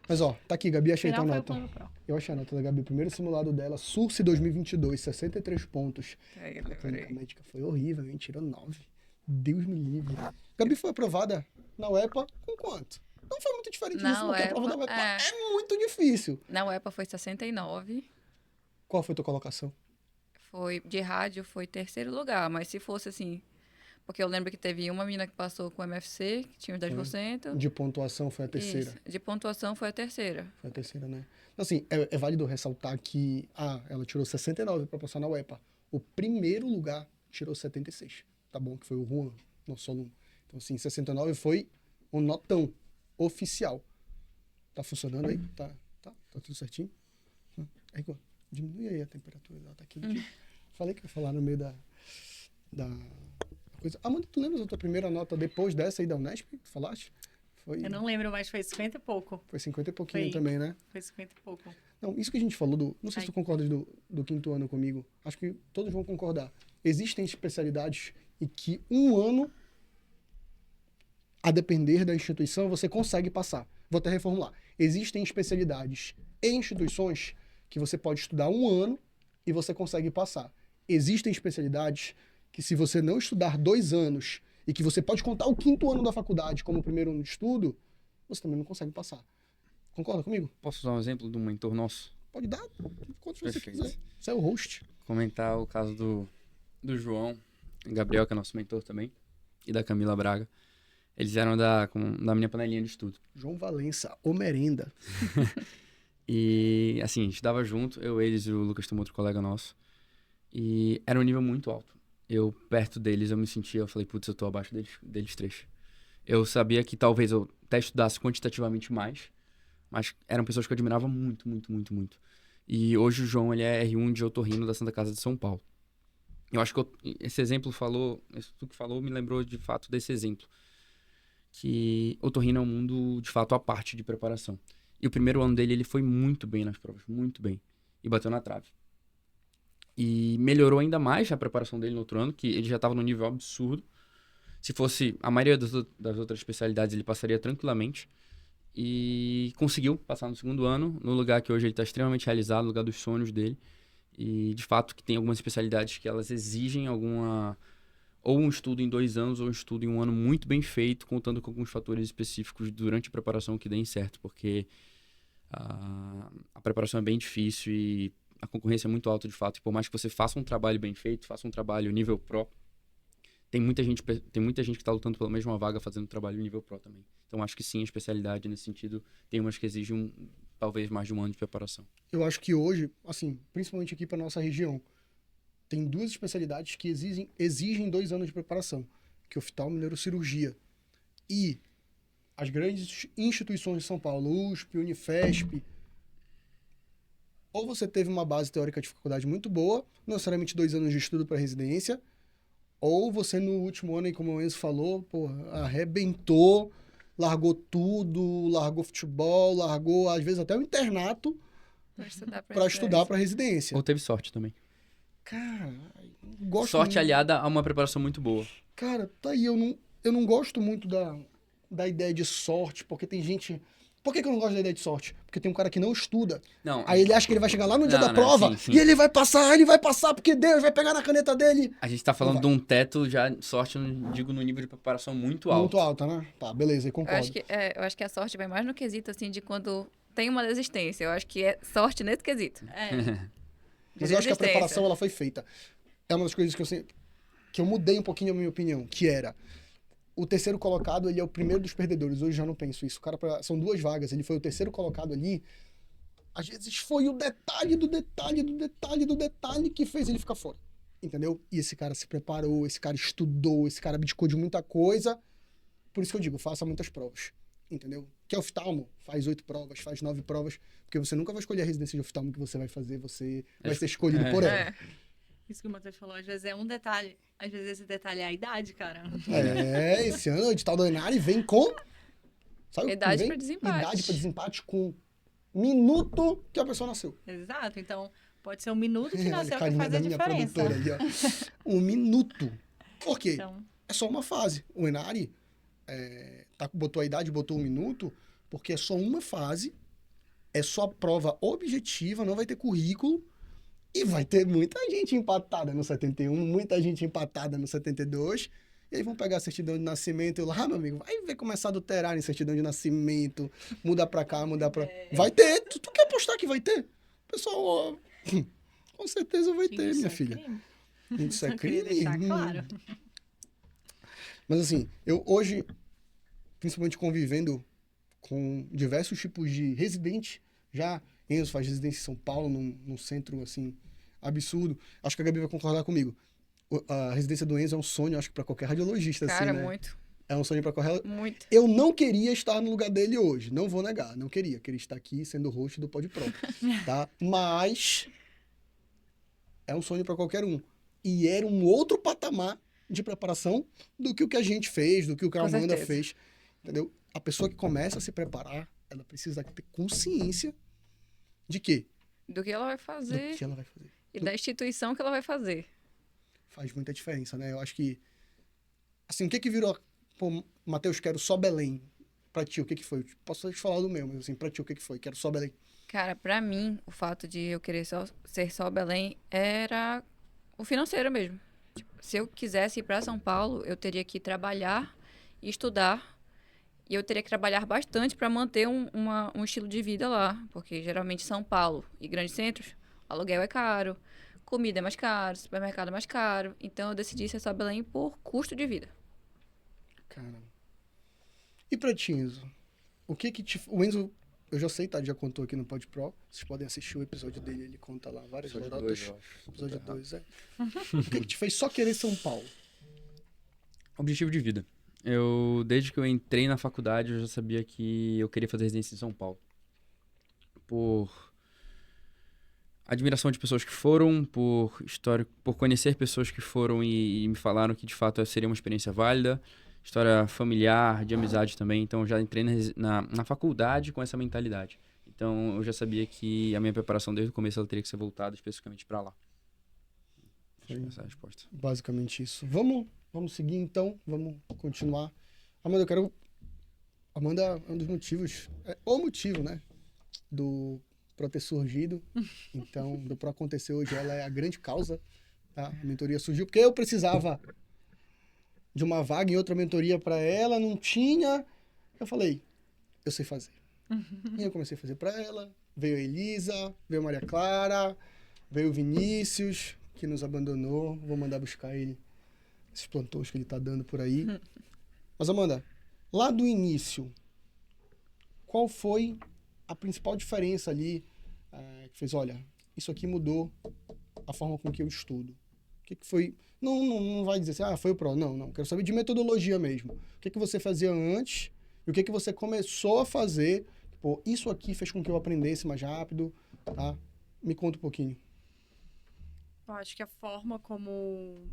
Mas ó, tá aqui, Gabi, achei tua Final foi o nota. plano pro. Eu achei a nota da Gabi. O primeiro simulado dela, Surse 2022, 63 pontos. A clínica médica foi horrível, hein? Tirou 9. Deus me livre. Gabi foi aprovada na UEPA com quanto? Não foi muito diferente Na disso, porque a prova da UEPA, UEPA é muito difícil. Na UEPA foi 69. Qual foi a tua colocação? De rádio foi 3º lugar, mas se fosse assim... Porque eu lembro que teve uma menina que passou com MFC, que tinha uns 10%. De pontuação foi a terceira. Isso. De pontuação foi a 3ª. Foi a terceira, né? Assim, é válido ressaltar que ela tirou 69 para passar na UEPA. O primeiro lugar tirou 76. Tá bom? Que foi o Juan, nosso aluno. Então, assim, 69 foi um notão oficial. Tá funcionando aí? Tá tudo certinho? Aí, diminui aí a temperatura, ela tá quente. Falei que ia falar no meio da coisa. Amanda, tu lembra da tua primeira nota depois dessa aí da Unesp? Tu falaste? Eu não lembro, mas foi 50 e pouco. Foi 50 e pouquinho Foi. também, né? Foi 50 e pouco. Não, isso que a gente falou não sei se tu concordas do quinto ano comigo. Acho que todos vão concordar. Existem especialidades em que um ano, a depender da instituição, você consegue passar. Vou até reformular. Existem especialidades em instituições que você pode estudar um ano e você consegue passar. Existem especialidades que, se você não estudar 2 anos e que você pode contar o quinto ano da faculdade como o primeiro ano de estudo, você também não consegue passar. Concorda comigo? Posso usar um exemplo de um mentor nosso? Pode dar quantos você Perfeito. quiser. Você é o host. Comentar o caso do João, Gabriel, que é nosso mentor também, e da Camila Braga. Eles eram da minha panelinha de estudo. João Valença, o merenda. E, assim, a gente estudava junto, eles e o Lucas, tem um outro colega nosso. E era um nível muito alto. Eu, perto deles, eu falei, putz, eu tô abaixo deles 3. Eu sabia que talvez eu até estudasse quantitativamente mais, mas eram pessoas que eu admirava muito, muito, muito, muito. E hoje o João, ele é R1 de otorrino da Santa Casa de São Paulo. Eu acho que esse exemplo isso que falou me lembrou de fato desse exemplo. Que otorrino é um mundo, de fato, à parte de preparação. E o primeiro ano dele, ele foi muito bem nas provas, muito bem. E bateu na trave. E melhorou ainda mais a preparação dele no outro ano, que ele já estava num nível absurdo. Se fosse a maioria das outras especialidades, ele passaria tranquilamente. E conseguiu passar no segundo ano, no lugar que hoje ele está extremamente realizado, no lugar dos sonhos dele. E, de fato, que tem algumas especialidades que elas exigem ou um estudo em 2 anos, ou um estudo em 1 ano muito bem feito, contando com alguns fatores específicos durante a preparação que deem certo, porque a preparação é bem difícil e a concorrência é muito alta, de fato. E por mais que você faça um trabalho bem feito, faça um trabalho nível pro, tem muita gente que está lutando pela mesma vaga fazendo trabalho nível pro também. Então, acho que sim, a especialidade nesse sentido tem umas que exigem talvez mais de 1 ano de preparação. Eu acho que hoje, assim, principalmente aqui para nossa região, tem 2 especialidades que exigem 2 anos de preparação, que é oftalmo e neurocirurgia. E as grandes instituições de São Paulo, USP, Unifesp, ou você teve uma base teórica de faculdade muito boa, não necessariamente 2 anos de estudo para residência, ou você no último ano, aí, como o Enzo falou, arrebentou, largou tudo, largou futebol, largou às vezes até o internato para estudar para residência. Ou teve sorte também. Cara, gosto Sorte muito. aliada a uma preparação muito boa. Cara, tá aí, eu não gosto muito da ideia de sorte, porque tem gente... Por que eu não gosto da ideia de sorte? Porque tem um cara que não estuda, Não, aí ele acha que ele vai chegar lá no dia Não, da não, prova, sim, sim. e ele vai passar porque Deus vai pegar na caneta dele. a gente tá falando Não de um teto já, sorte, não digo, no nível de preparação muito alto. Muito alta, né? Tá, beleza, eu Eu concordo. acho que a sorte vai mais no quesito, assim, de quando tem uma desistência. Eu acho que é sorte nesse quesito. Mas eu acho que a Resistência. preparação, ela foi feita. É uma das coisas que eu mudei um pouquinho a minha opinião, que era... O terceiro colocado, ele é o primeiro dos perdedores. Hoje já não penso isso. O cara, são 2 vagas, ele foi o terceiro colocado ali. Às vezes foi o detalhe do detalhe do detalhe do detalhe que fez ele ficar fora. Entendeu? E esse cara se preparou, esse cara estudou, esse cara abdicou de muita coisa. Por isso que eu digo, faça muitas provas. Entendeu? Que é oftalmo, faz 8 provas, faz 9 provas, porque você nunca vai escolher a residência de oftalmo que você vai fazer, você vai ser escolhido por ela. É. Isso que o Matheus falou, às vezes é um detalhe. Às vezes esse detalhe é a idade, cara. Esse ano o edital do Enari vem com... Sabe o que Idade vem? pra desempate. Idade para desempate com minuto que a pessoa nasceu. Exato. Então, pode ser um minuto que Olha nasceu a que carinha faz da a minha diferença. produtora ali, ó. 1 minuto. Por quê? Então, É só uma fase. O Enari botou a idade, botou 1 minuto, porque é só uma fase, é só prova objetiva, não vai ter currículo, e vai ter muita gente empatada no 71, muita gente empatada no 72, e aí vão pegar a certidão de nascimento e lá, meu amigo, vai ver como é adulterar em certidão de nascimento, muda pra cá, muda pra... Vai ter, tu quer apostar que vai ter? Pessoal, ó, com certeza vai ter, isso minha é filha. crime. Isso é Eu queria crime. deixar claro. Mas assim, eu hoje, principalmente convivendo com diversos tipos de residente, já Enzo faz residência em São Paulo, num centro, assim, absurdo. Acho que a Gabi vai concordar comigo. A residência do Enzo é um sonho, acho que para qualquer radiologista, Cara, assim, né? muito. É um sonho para correr. Muito. Eu não queria estar no lugar dele hoje, não vou negar, não queria. Queria estar aqui sendo o host do Pod Pro, tá? Mas é um sonho para qualquer um. E era um outro patamar de preparação do que o que a gente fez, do que o que a Com Amanda certeza. fez, entendeu? A pessoa que começa a se preparar, ela precisa ter consciência de quê? Do que ela vai Do fazer que ela vai fazer. e da instituição que ela vai fazer. Faz muita diferença, né? Eu acho que, assim, o que virou, pô, Matheus, quero só Belém. Pra ti, o que foi? Posso te falar do meu, mas assim, pra ti, o que foi? Quero só Belém. Cara, pra mim, o fato de eu querer ser só Belém era o financeiro mesmo. Tipo, se eu quisesse ir pra São Paulo, eu teria que trabalhar e estudar. E eu teria que trabalhar bastante para manter um estilo de vida lá. Porque geralmente São Paulo e grandes centros, aluguel é caro, comida é mais caro, supermercado é mais caro. Então eu decidi ser só Belém por custo de vida. Cara. E pra ti, Enzo? O que que te... O Enzo, eu já sei, tá? Já contou aqui no Pod Pro. Vocês podem assistir o episódio dele, ele conta lá várias Episódio lorotas. 2, eu acho. Episódio 2, é. O que que te fez só querer São Paulo? Objetivo de vida. Desde que eu entrei na faculdade, eu já sabia que eu queria fazer residência em São Paulo. Por admiração de pessoas que foram, por história, por conhecer pessoas que foram e me falaram que de fato seria uma experiência válida. História familiar, de amizade também. Então eu já entrei na faculdade com essa mentalidade. Então eu já sabia que a minha preparação desde o começo ela teria que ser voltada especificamente para lá. Acho que essa é a resposta. Basicamente isso. Vamos seguir então, vamos continuar. Amanda, eu quero... Amanda é um dos motivos, é o motivo, né, do Pro ter surgido. Então, do Pro acontecer hoje, ela é a grande causa, tá? A mentoria surgiu porque eu precisava de uma vaga em outra mentoria para ela, não tinha. Eu falei, eu sei fazer. E eu comecei a fazer para ela. Veio a Elisa, veio a Maria Clara, veio o Vinícius, que nos abandonou. Vou mandar buscar ele, esses plantões que ele tá dando por aí. Mas, Amanda, lá do início, qual foi a principal diferença ali que fez, olha, isso aqui mudou a forma com que eu estudo? O que foi... Não vai dizer assim, foi o Pro. Não. Quero saber de metodologia mesmo. O que você fazia antes e o que você começou a fazer. Pô, isso aqui fez com que eu aprendesse mais rápido, tá? Me conta um pouquinho. Eu acho que a forma como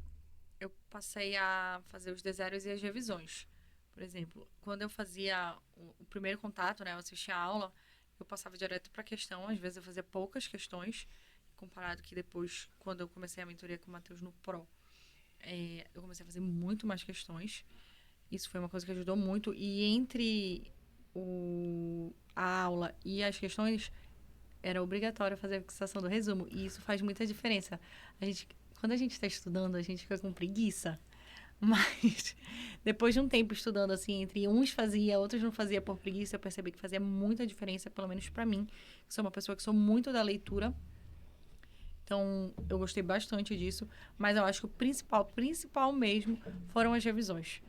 eu passei a fazer os D0s e as revisões. Por exemplo, quando eu fazia o primeiro contato, né, eu assistia a aula, eu passava direto para a questão. Às vezes eu fazia poucas questões, comparado que depois, quando eu comecei a mentoria com o Matheus no Pro, eu comecei a fazer muito mais questões. Isso foi uma coisa que ajudou muito. E entre a aula e as questões, era obrigatório fazer a fixação do resumo. E isso faz muita diferença. Quando a gente está estudando, a gente fica com preguiça. Mas depois de um tempo estudando, assim, entre uns fazia, outros não fazia por preguiça, eu percebi que fazia muita diferença, pelo menos para mim, que sou uma pessoa que sou muito da leitura. Então, eu gostei bastante disso. Mas eu acho que o principal mesmo, foram as revisões.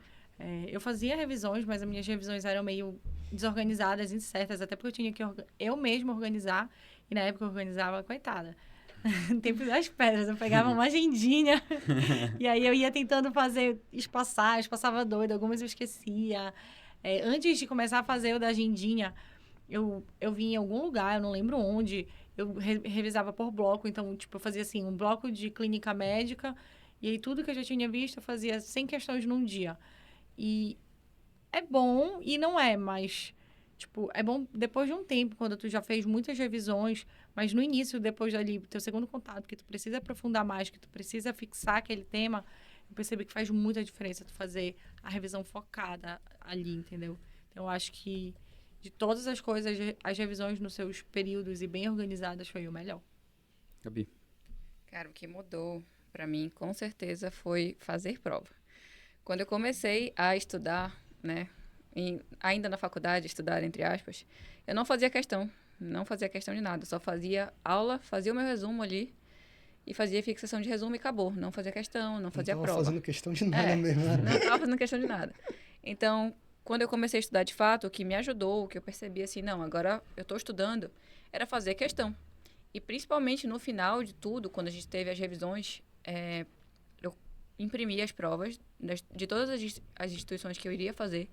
Eu fazia revisões, mas as minhas revisões eram meio desorganizadas, incertas, até porque eu tinha que eu mesma organizar. E na época eu organizava, coitada. Tempo das pedras, eu pegava uma agendinha e aí eu ia tentando fazer, espaçava doida, algumas eu esquecia. Antes de começar a fazer o da agendinha, eu vinha em algum lugar, eu não lembro onde, eu revisava por bloco. Então, tipo, eu fazia assim, um bloco de clínica médica, e aí tudo que eu já tinha visto, eu fazia 100 questões num dia. E é bom e não é, mas, tipo, é bom depois de um tempo, quando tu já fez muitas revisões, mas no início, depois dali, teu segundo contato, que tu precisa aprofundar mais, que tu precisa fixar aquele tema, eu percebi que faz muita diferença tu fazer a revisão focada ali, entendeu? Então, eu acho que de todas as coisas, as revisões nos seus períodos e bem organizadas foi o melhor. Gabi. Cara, o que mudou pra mim, com certeza, foi fazer prova. Quando eu comecei a estudar, né, ainda na faculdade, estudar entre aspas, eu não fazia questão de nada, só fazia aula, fazia o meu resumo ali e fazia fixação de resumo e acabou. Não fazia questão, não fazia Não prova. tava fazendo questão de nada mesmo, né? Não estava fazendo questão de nada. Então, quando eu comecei a estudar de fato, o que me ajudou, o que eu percebi assim, não, agora eu estou estudando, era fazer questão. E principalmente no final de tudo, quando a gente teve as revisões, imprimi as provas de todas as instituições que eu iria fazer.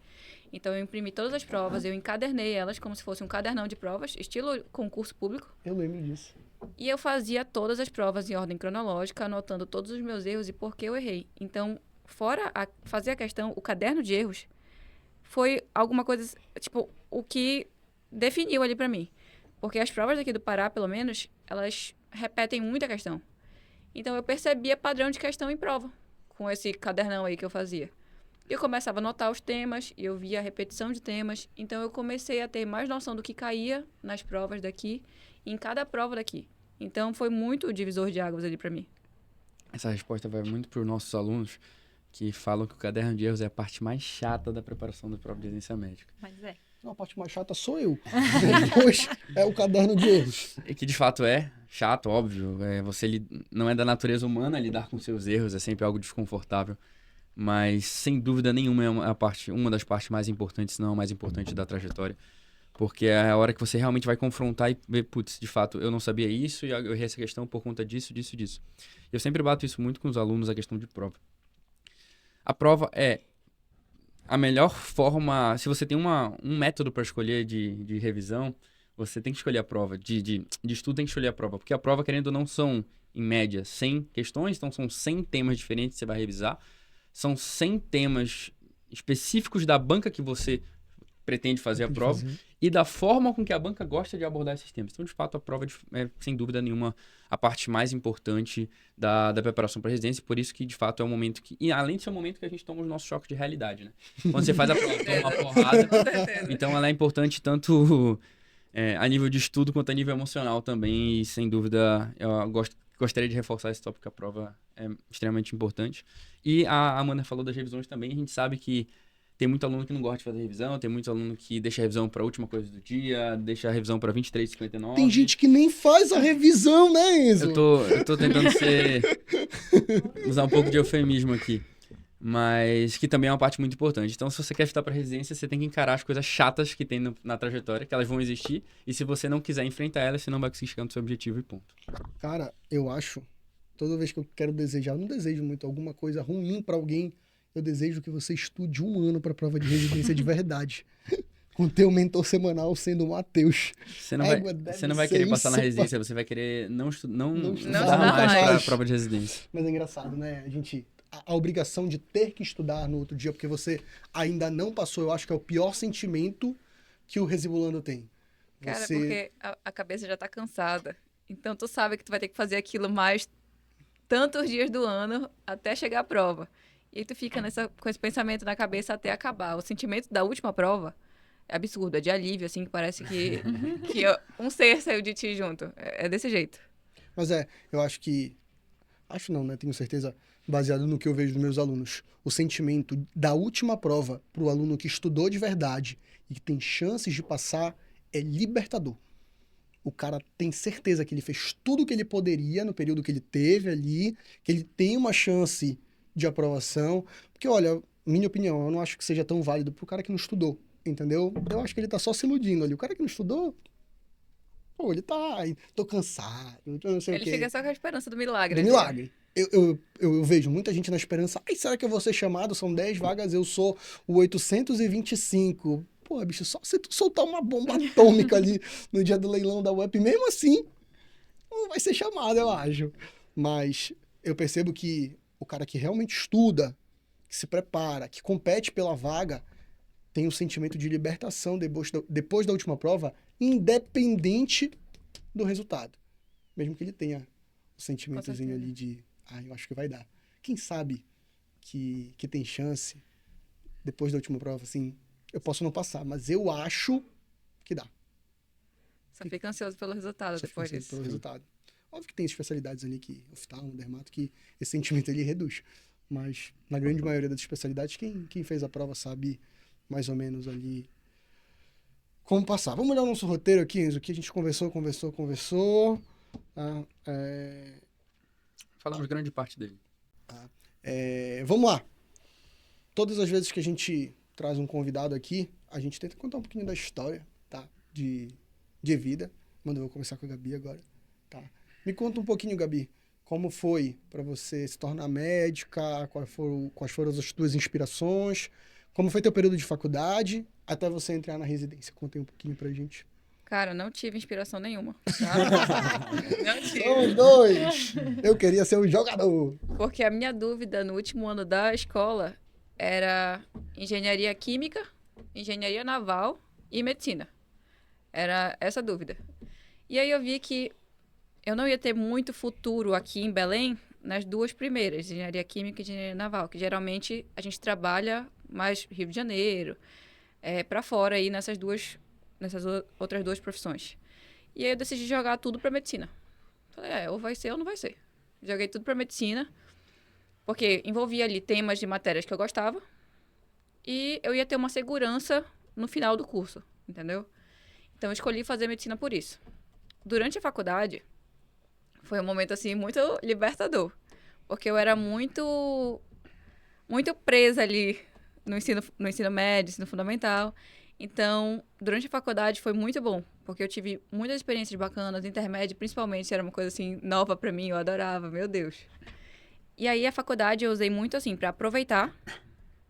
Então, eu imprimi todas as provas, eu encadernei elas como se fosse um cadernão de provas, estilo concurso público. Eu lembro disso. E eu fazia todas as provas em ordem cronológica, anotando todos os meus erros e por que eu errei. Então, fora fazer a questão, o caderno de erros foi alguma coisa, tipo, o que definiu ali pra mim. Porque as provas daqui do Pará, pelo menos, elas repetem muita questão. Então, eu percebia padrão de questão em prova, com esse cadernão aí que eu fazia. Eu começava a anotar os temas, e eu via a repetição de temas. Então, eu comecei a ter mais noção do que caía nas provas daqui, em cada prova daqui. Então, foi muito o divisor de águas ali pra mim. Essa resposta vai muito para os nossos alunos que falam que o caderno de erros é a parte mais chata da preparação da prova de residência médica. Mas é. A parte mais chata sou eu. Depois é o caderno de erros. E que de fato é chato, óbvio. Não é da natureza humana lidar com seus erros, é sempre algo desconfortável. Mas, sem dúvida nenhuma, é uma das partes mais importantes, se não a mais importante da trajetória. Porque é a hora que você realmente vai confrontar e ver, putz, de fato, eu não sabia isso e eu errei essa questão por conta disso. Eu sempre bato isso muito com os alunos, a questão de prova. A prova é a melhor forma... Se você tem um método para escolher de revisão, você tem que escolher a prova. De estudo tem que escolher a prova. Porque a prova, querendo ou não, são, em média, 100 questões. Então, são 100 temas diferentes que você vai revisar. São 100 temas específicos da banca que você pretende fazer a prova e da forma com que a banca gosta de abordar esses temas. Então, de fato, a prova é, sem dúvida nenhuma, a parte mais importante da preparação para residência. Por isso que, de fato, é o momento que... E além de ser o momento que a gente toma os nossos choques de realidade, né? Quando você faz a prova, toma uma porrada. Então, ela é importante tanto a nível de estudo quanto a nível emocional também. E, sem dúvida, eu gostaria de reforçar esse tópico, que a prova é extremamente importante. E a Amanda falou das revisões também. A gente sabe que tem muito aluno que não gosta de fazer revisão, tem muito aluno que deixa a revisão para a última coisa do dia, deixa a revisão para 23h59. Tem gente que nem faz a revisão, né, Enzo? Eu tô tentando usar um pouco de eufemismo aqui, mas que também é uma parte muito importante. Então, se você quer estudar para residência, você tem que encarar as coisas chatas que tem na trajetória, que elas vão existir, e se você não quiser enfrentar elas, você não vai conseguir chegar no seu objetivo e ponto. Cara, eu acho, toda vez que eu quero desejar, eu não desejo muito alguma coisa ruim para alguém, eu desejo que você estude 1 ano para a prova de residência de verdade. Com o teu mentor semanal sendo o Matheus. Você não vai querer passar na residência, você vai querer não estudar mais para a prova de residência. Mas é engraçado, né? A obrigação de ter que estudar no outro dia, porque você ainda não passou, eu acho que é o pior sentimento que o resibulando tem. Cara, porque a cabeça já tá cansada. Então, tu sabe que tu vai ter que fazer aquilo mais tantos dias do ano até chegar à prova. E aí tu fica com esse pensamento na cabeça até acabar. O sentimento da última prova é absurdo, é de alívio, assim, que parece que um ser saiu de ti junto. É desse jeito. Mas eu acho que... Acho não, né? Tenho certeza, baseado no que eu vejo dos meus alunos. O sentimento da última prova para o aluno que estudou de verdade e que tem chances de passar é libertador. O cara tem certeza que ele fez tudo o que ele poderia no período que ele teve ali, que ele tem uma chance de aprovação. Porque, olha, minha opinião, eu não acho que seja tão válido pro cara que não estudou, entendeu? Eu acho que ele tá só se iludindo ali. O cara que não estudou, pô, ele tá... Tô cansado, não sei o quê. Ele fica só com a esperança do milagre. Do milagre. Eu vejo muita gente na esperança. Ai, será que eu vou ser chamado? São 10 vagas, eu sou o 825. Pô, bicho, só se tu soltar uma bomba atômica ali no dia do leilão da UEP, mesmo assim, não vai ser chamado, eu acho. Mas eu percebo que o cara que realmente estuda, que se prepara, que compete pela vaga, tem um sentimento de libertação depois da última prova, independente do resultado. Mesmo que ele tenha o sentimentozinho ali de, eu acho que vai dar. Quem sabe que tem chance, depois da última prova, assim, eu posso não passar, mas eu acho que dá. Só fica ansioso pelo resultado depois disso. Pelo resultado. Óbvio que tem especialidades ali, oftalmo, dermato, que esse sentimento ele reduz. Mas, na grande maioria das especialidades, quem fez a prova sabe mais ou menos ali como passar. Vamos olhar o nosso roteiro aqui, Enzo, que a gente conversou. Falamos grande parte dele. Vamos lá. Todas as vezes que a gente traz um convidado aqui, a gente tenta contar um pouquinho da história, tá? De vida. Mano, eu vou começar com a Gabi agora, tá? Me conta um pouquinho, Gabi, Como foi para você se tornar médica? Quais foram as tuas inspirações? Como foi teu período de faculdade até você entrar na residência? Conta aí um pouquinho pra gente. Cara, não tive inspiração nenhuma, tá? Não tive. Somos dois! Eu queria ser um jogador. Porque a minha dúvida no último ano da escola era engenharia química, engenharia naval e medicina. Era essa a dúvida. E aí eu vi que eu não ia ter muito futuro aqui em Belém nas duas primeiras, engenharia química e engenharia naval, que geralmente a gente trabalha mais Rio de Janeiro, para fora aí nessas outras duas profissões. E aí eu decidi jogar tudo para medicina. Falei, ou vai ser ou não vai ser. Joguei tudo para medicina, porque envolvia ali temas de matérias que eu gostava e eu ia ter uma segurança no final do curso, entendeu? Então eu escolhi fazer medicina por isso. Durante a faculdade, foi um momento, assim, muito libertador. Porque eu era muito presa ali no ensino médio, ensino fundamental. Então, durante a faculdade foi muito bom. Porque eu tive muitas experiências bacanas, intermédio, principalmente, era uma coisa, assim, nova pra mim. Eu adorava, meu Deus. E aí, a faculdade eu usei muito, assim, pra aproveitar.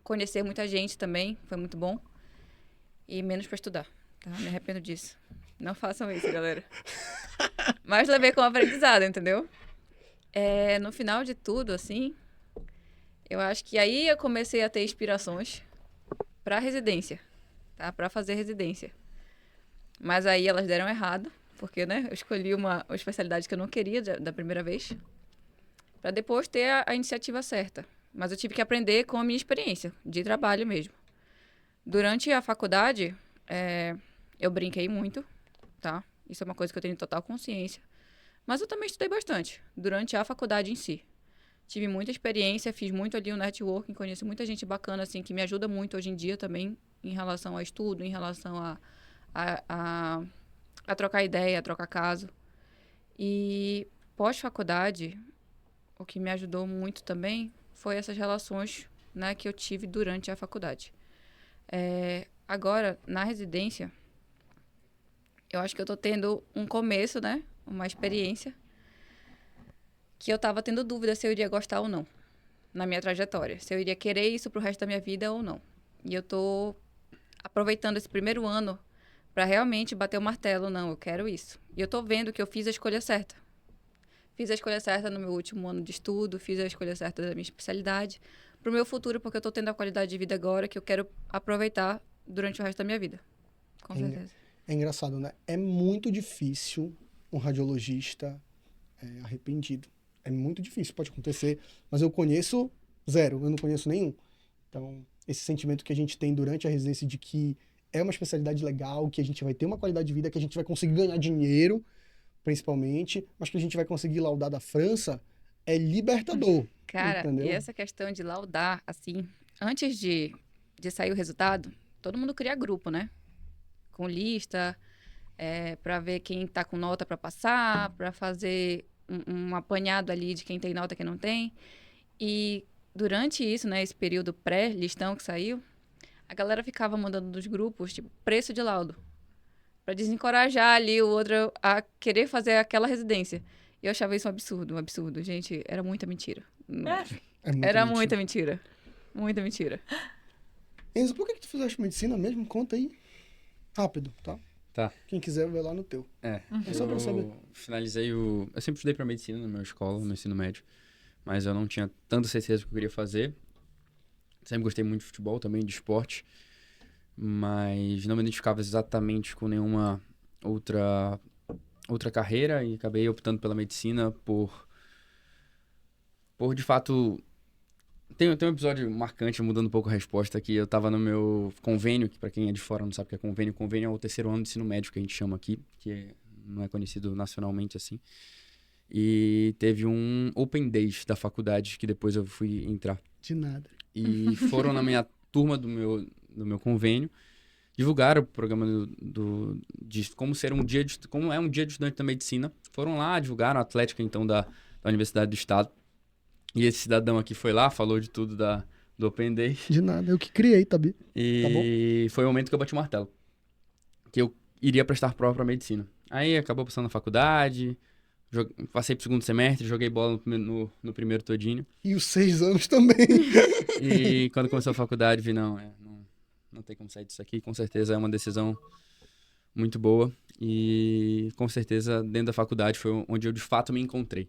Conhecer muita gente também, foi muito bom. E menos pra estudar, tá? Me arrependo disso. Não façam isso, galera. Mas levei como aprendizado, entendeu? No final de tudo, assim, eu acho que aí eu comecei a ter inspirações pra residência, tá? Pra fazer residência. Mas aí elas deram errado, porque, né, eu escolhi uma especialidade que eu não queria da primeira vez, pra depois ter a iniciativa certa. Mas eu tive que aprender com a minha experiência, de trabalho mesmo. Durante a faculdade, eu brinquei muito, tá? Isso é uma coisa que eu tenho total consciência. Mas eu também estudei bastante, durante a faculdade em si. Tive muita experiência, fiz muito ali o networking, conheço muita gente bacana, assim, que me ajuda muito hoje em dia também, em relação a estudo, em relação a trocar ideia, a trocar caso. E pós-faculdade, o que me ajudou muito também foi essas relações, né, que eu tive durante a faculdade. Agora, na residência, eu acho que eu tô tendo um começo, né? Uma experiência que eu tava tendo dúvida se eu iria gostar ou não na minha trajetória. Se eu iria querer isso pro resto da minha vida ou não. E eu tô aproveitando esse primeiro ano para realmente bater o martelo. Não, eu quero isso. E eu tô vendo que eu fiz a escolha certa. Fiz a escolha certa no meu último ano de estudo, fiz a escolha certa da minha especialidade pro meu futuro, porque eu tô tendo a qualidade de vida agora que eu quero aproveitar durante o resto da minha vida. Com certeza. É engraçado, né? É muito difícil um radiologista arrependido. É muito difícil, pode acontecer, mas eu conheço zero, eu não conheço nenhum. Então, esse sentimento que a gente tem durante a residência de que é uma especialidade legal, que a gente vai ter uma qualidade de vida, que a gente vai conseguir ganhar dinheiro, principalmente, mas que a gente vai conseguir laudar da França, é libertador. Cara, entendeu? e essa questão de laudar, assim, antes de sair o resultado, todo mundo cria grupo, né? Com lista, para ver quem tá com nota para passar, para fazer um apanhado ali de quem tem nota e quem não tem. E durante isso, né, esse período pré-listão que saiu, a galera ficava mandando nos grupos, tipo, preço de laudo, para desencorajar ali o outro a querer fazer aquela residência. E eu achava isso um absurdo. Gente, era muita mentira. Era muita mentira. Muita mentira. Enzo, por que tu fizeste medicina mesmo? Conta aí. Rápido, tá? Tá. Quem quiser ver lá no teu. É só pra eu saber. Finalizei Eu sempre estudei pra medicina na minha escola, no ensino médio. Mas eu não tinha tanta certeza do que eu queria fazer. Sempre gostei muito de futebol também, de esporte. Mas não me identificava exatamente com nenhuma outra carreira. E acabei optando pela medicina por de fato... Tem um episódio marcante, mudando um pouco a resposta aqui. Eu tava no meu convênio, que pra quem é de fora não sabe o que é convênio. Convênio é o terceiro ano de ensino médio que a gente chama aqui, que não é conhecido nacionalmente assim. E teve um Open Days da faculdade, que depois eu fui entrar. De nada. E foram na minha turma do meu convênio, divulgaram o programa de como como é um dia de estudante da medicina. Foram lá, divulgaram a atlética, então, da Universidade do Estado. E esse cidadão aqui foi lá, falou de tudo do Open Day. De nada, eu que criei, Tabi. E foi o momento que eu bati o martelo. Que eu iria prestar prova pra medicina. Aí acabou passando na faculdade, Passei pro segundo semestre, joguei bola no primeiro todinho. E os 6 anos também. E quando começou a faculdade, vi, não tem como sair disso aqui. Com certeza é uma decisão muito boa. E com certeza dentro da faculdade foi onde eu de fato me encontrei.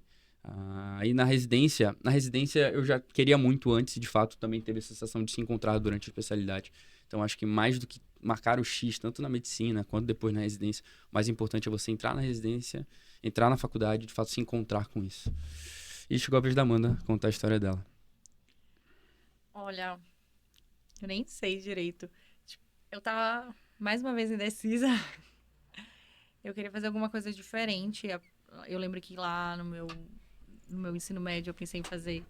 Aí na residência eu já queria muito antes e de fato também teve a sensação de se encontrar durante a especialidade. Então acho que mais do que marcar o X, tanto na medicina quanto depois na residência, o mais importante é você entrar na residência, entrar na faculdade e de fato se encontrar com isso. E chegou a vez da Amanda contar a história dela. Olha, eu nem sei direito. Tipo, eu tava mais uma vez indecisa. Eu queria fazer alguma coisa diferente. Eu lembro que lá no meu ensino médio eu pensei em fazer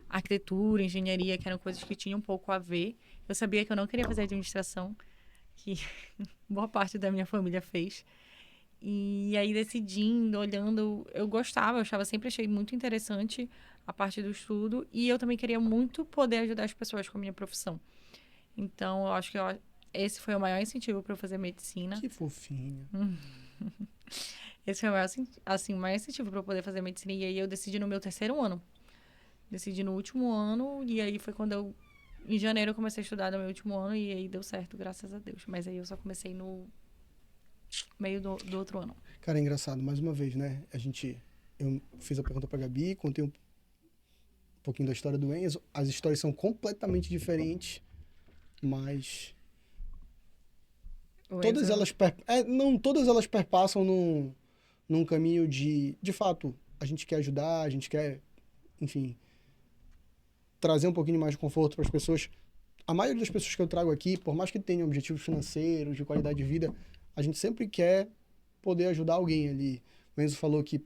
arquitetura, engenharia, que eram coisas que tinham um pouco a ver. Eu sabia que eu não queria fazer administração, que boa parte da minha família fez. E aí, decidindo, olhando, eu sempre achei muito interessante a parte do estudo. E eu também queria muito poder ajudar as pessoas com a minha profissão. Então, eu acho que esse foi o maior incentivo para eu fazer medicina. Que fofinho. Esse foi o maior, assim, o maior incentivo para eu poder fazer medicina. E aí, eu decidi no meu terceiro ano. Decidi no último ano. E aí, foi quando em janeiro, eu comecei a estudar no meu último ano. E aí, deu certo, graças a Deus. Mas aí, eu só comecei no meio do outro ano. Cara, é engraçado, mais uma vez, né? Eu fiz a pergunta pra Gabi, contei um pouquinho da história do Enzo. As histórias são completamente diferentes, mas todas elas perpassam num caminho de fato, a gente quer ajudar, a gente quer, enfim, trazer um pouquinho mais de conforto para as pessoas. A maioria das pessoas que eu trago aqui, por mais que tenham objetivos financeiros, de qualidade de vida, a gente sempre quer poder ajudar alguém ali. O Enzo falou que,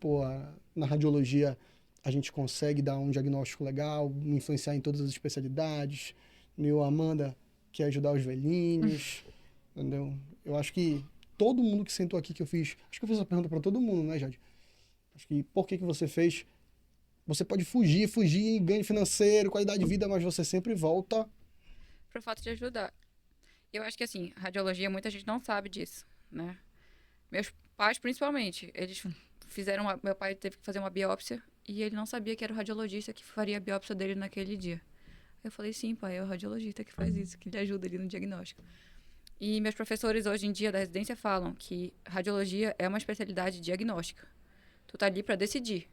na radiologia a gente consegue dar um diagnóstico legal, influenciar em todas as especialidades. A Amanda quer ajudar os velhinhos, entendeu? Eu acho que todo mundo que sentou aqui acho que eu fiz essa pergunta para todo mundo, né, Jade? Acho que por que você fez? Você pode fugir, ganho financeiro, qualidade de vida, mas você sempre volta Pro fato de ajudar. Eu acho que, assim, radiologia, muita gente não sabe disso, né? Meus pais, principalmente, eles meu pai teve que fazer uma biópsia e ele não sabia que era o radiologista que faria a biópsia dele naquele dia. Eu falei, sim, pai, é o radiologista que faz isso, que lhe ajuda ali no diagnóstico. E meus professores, hoje em dia, da residência, falam que radiologia é uma especialidade diagnóstica. Tu tá ali para decidir.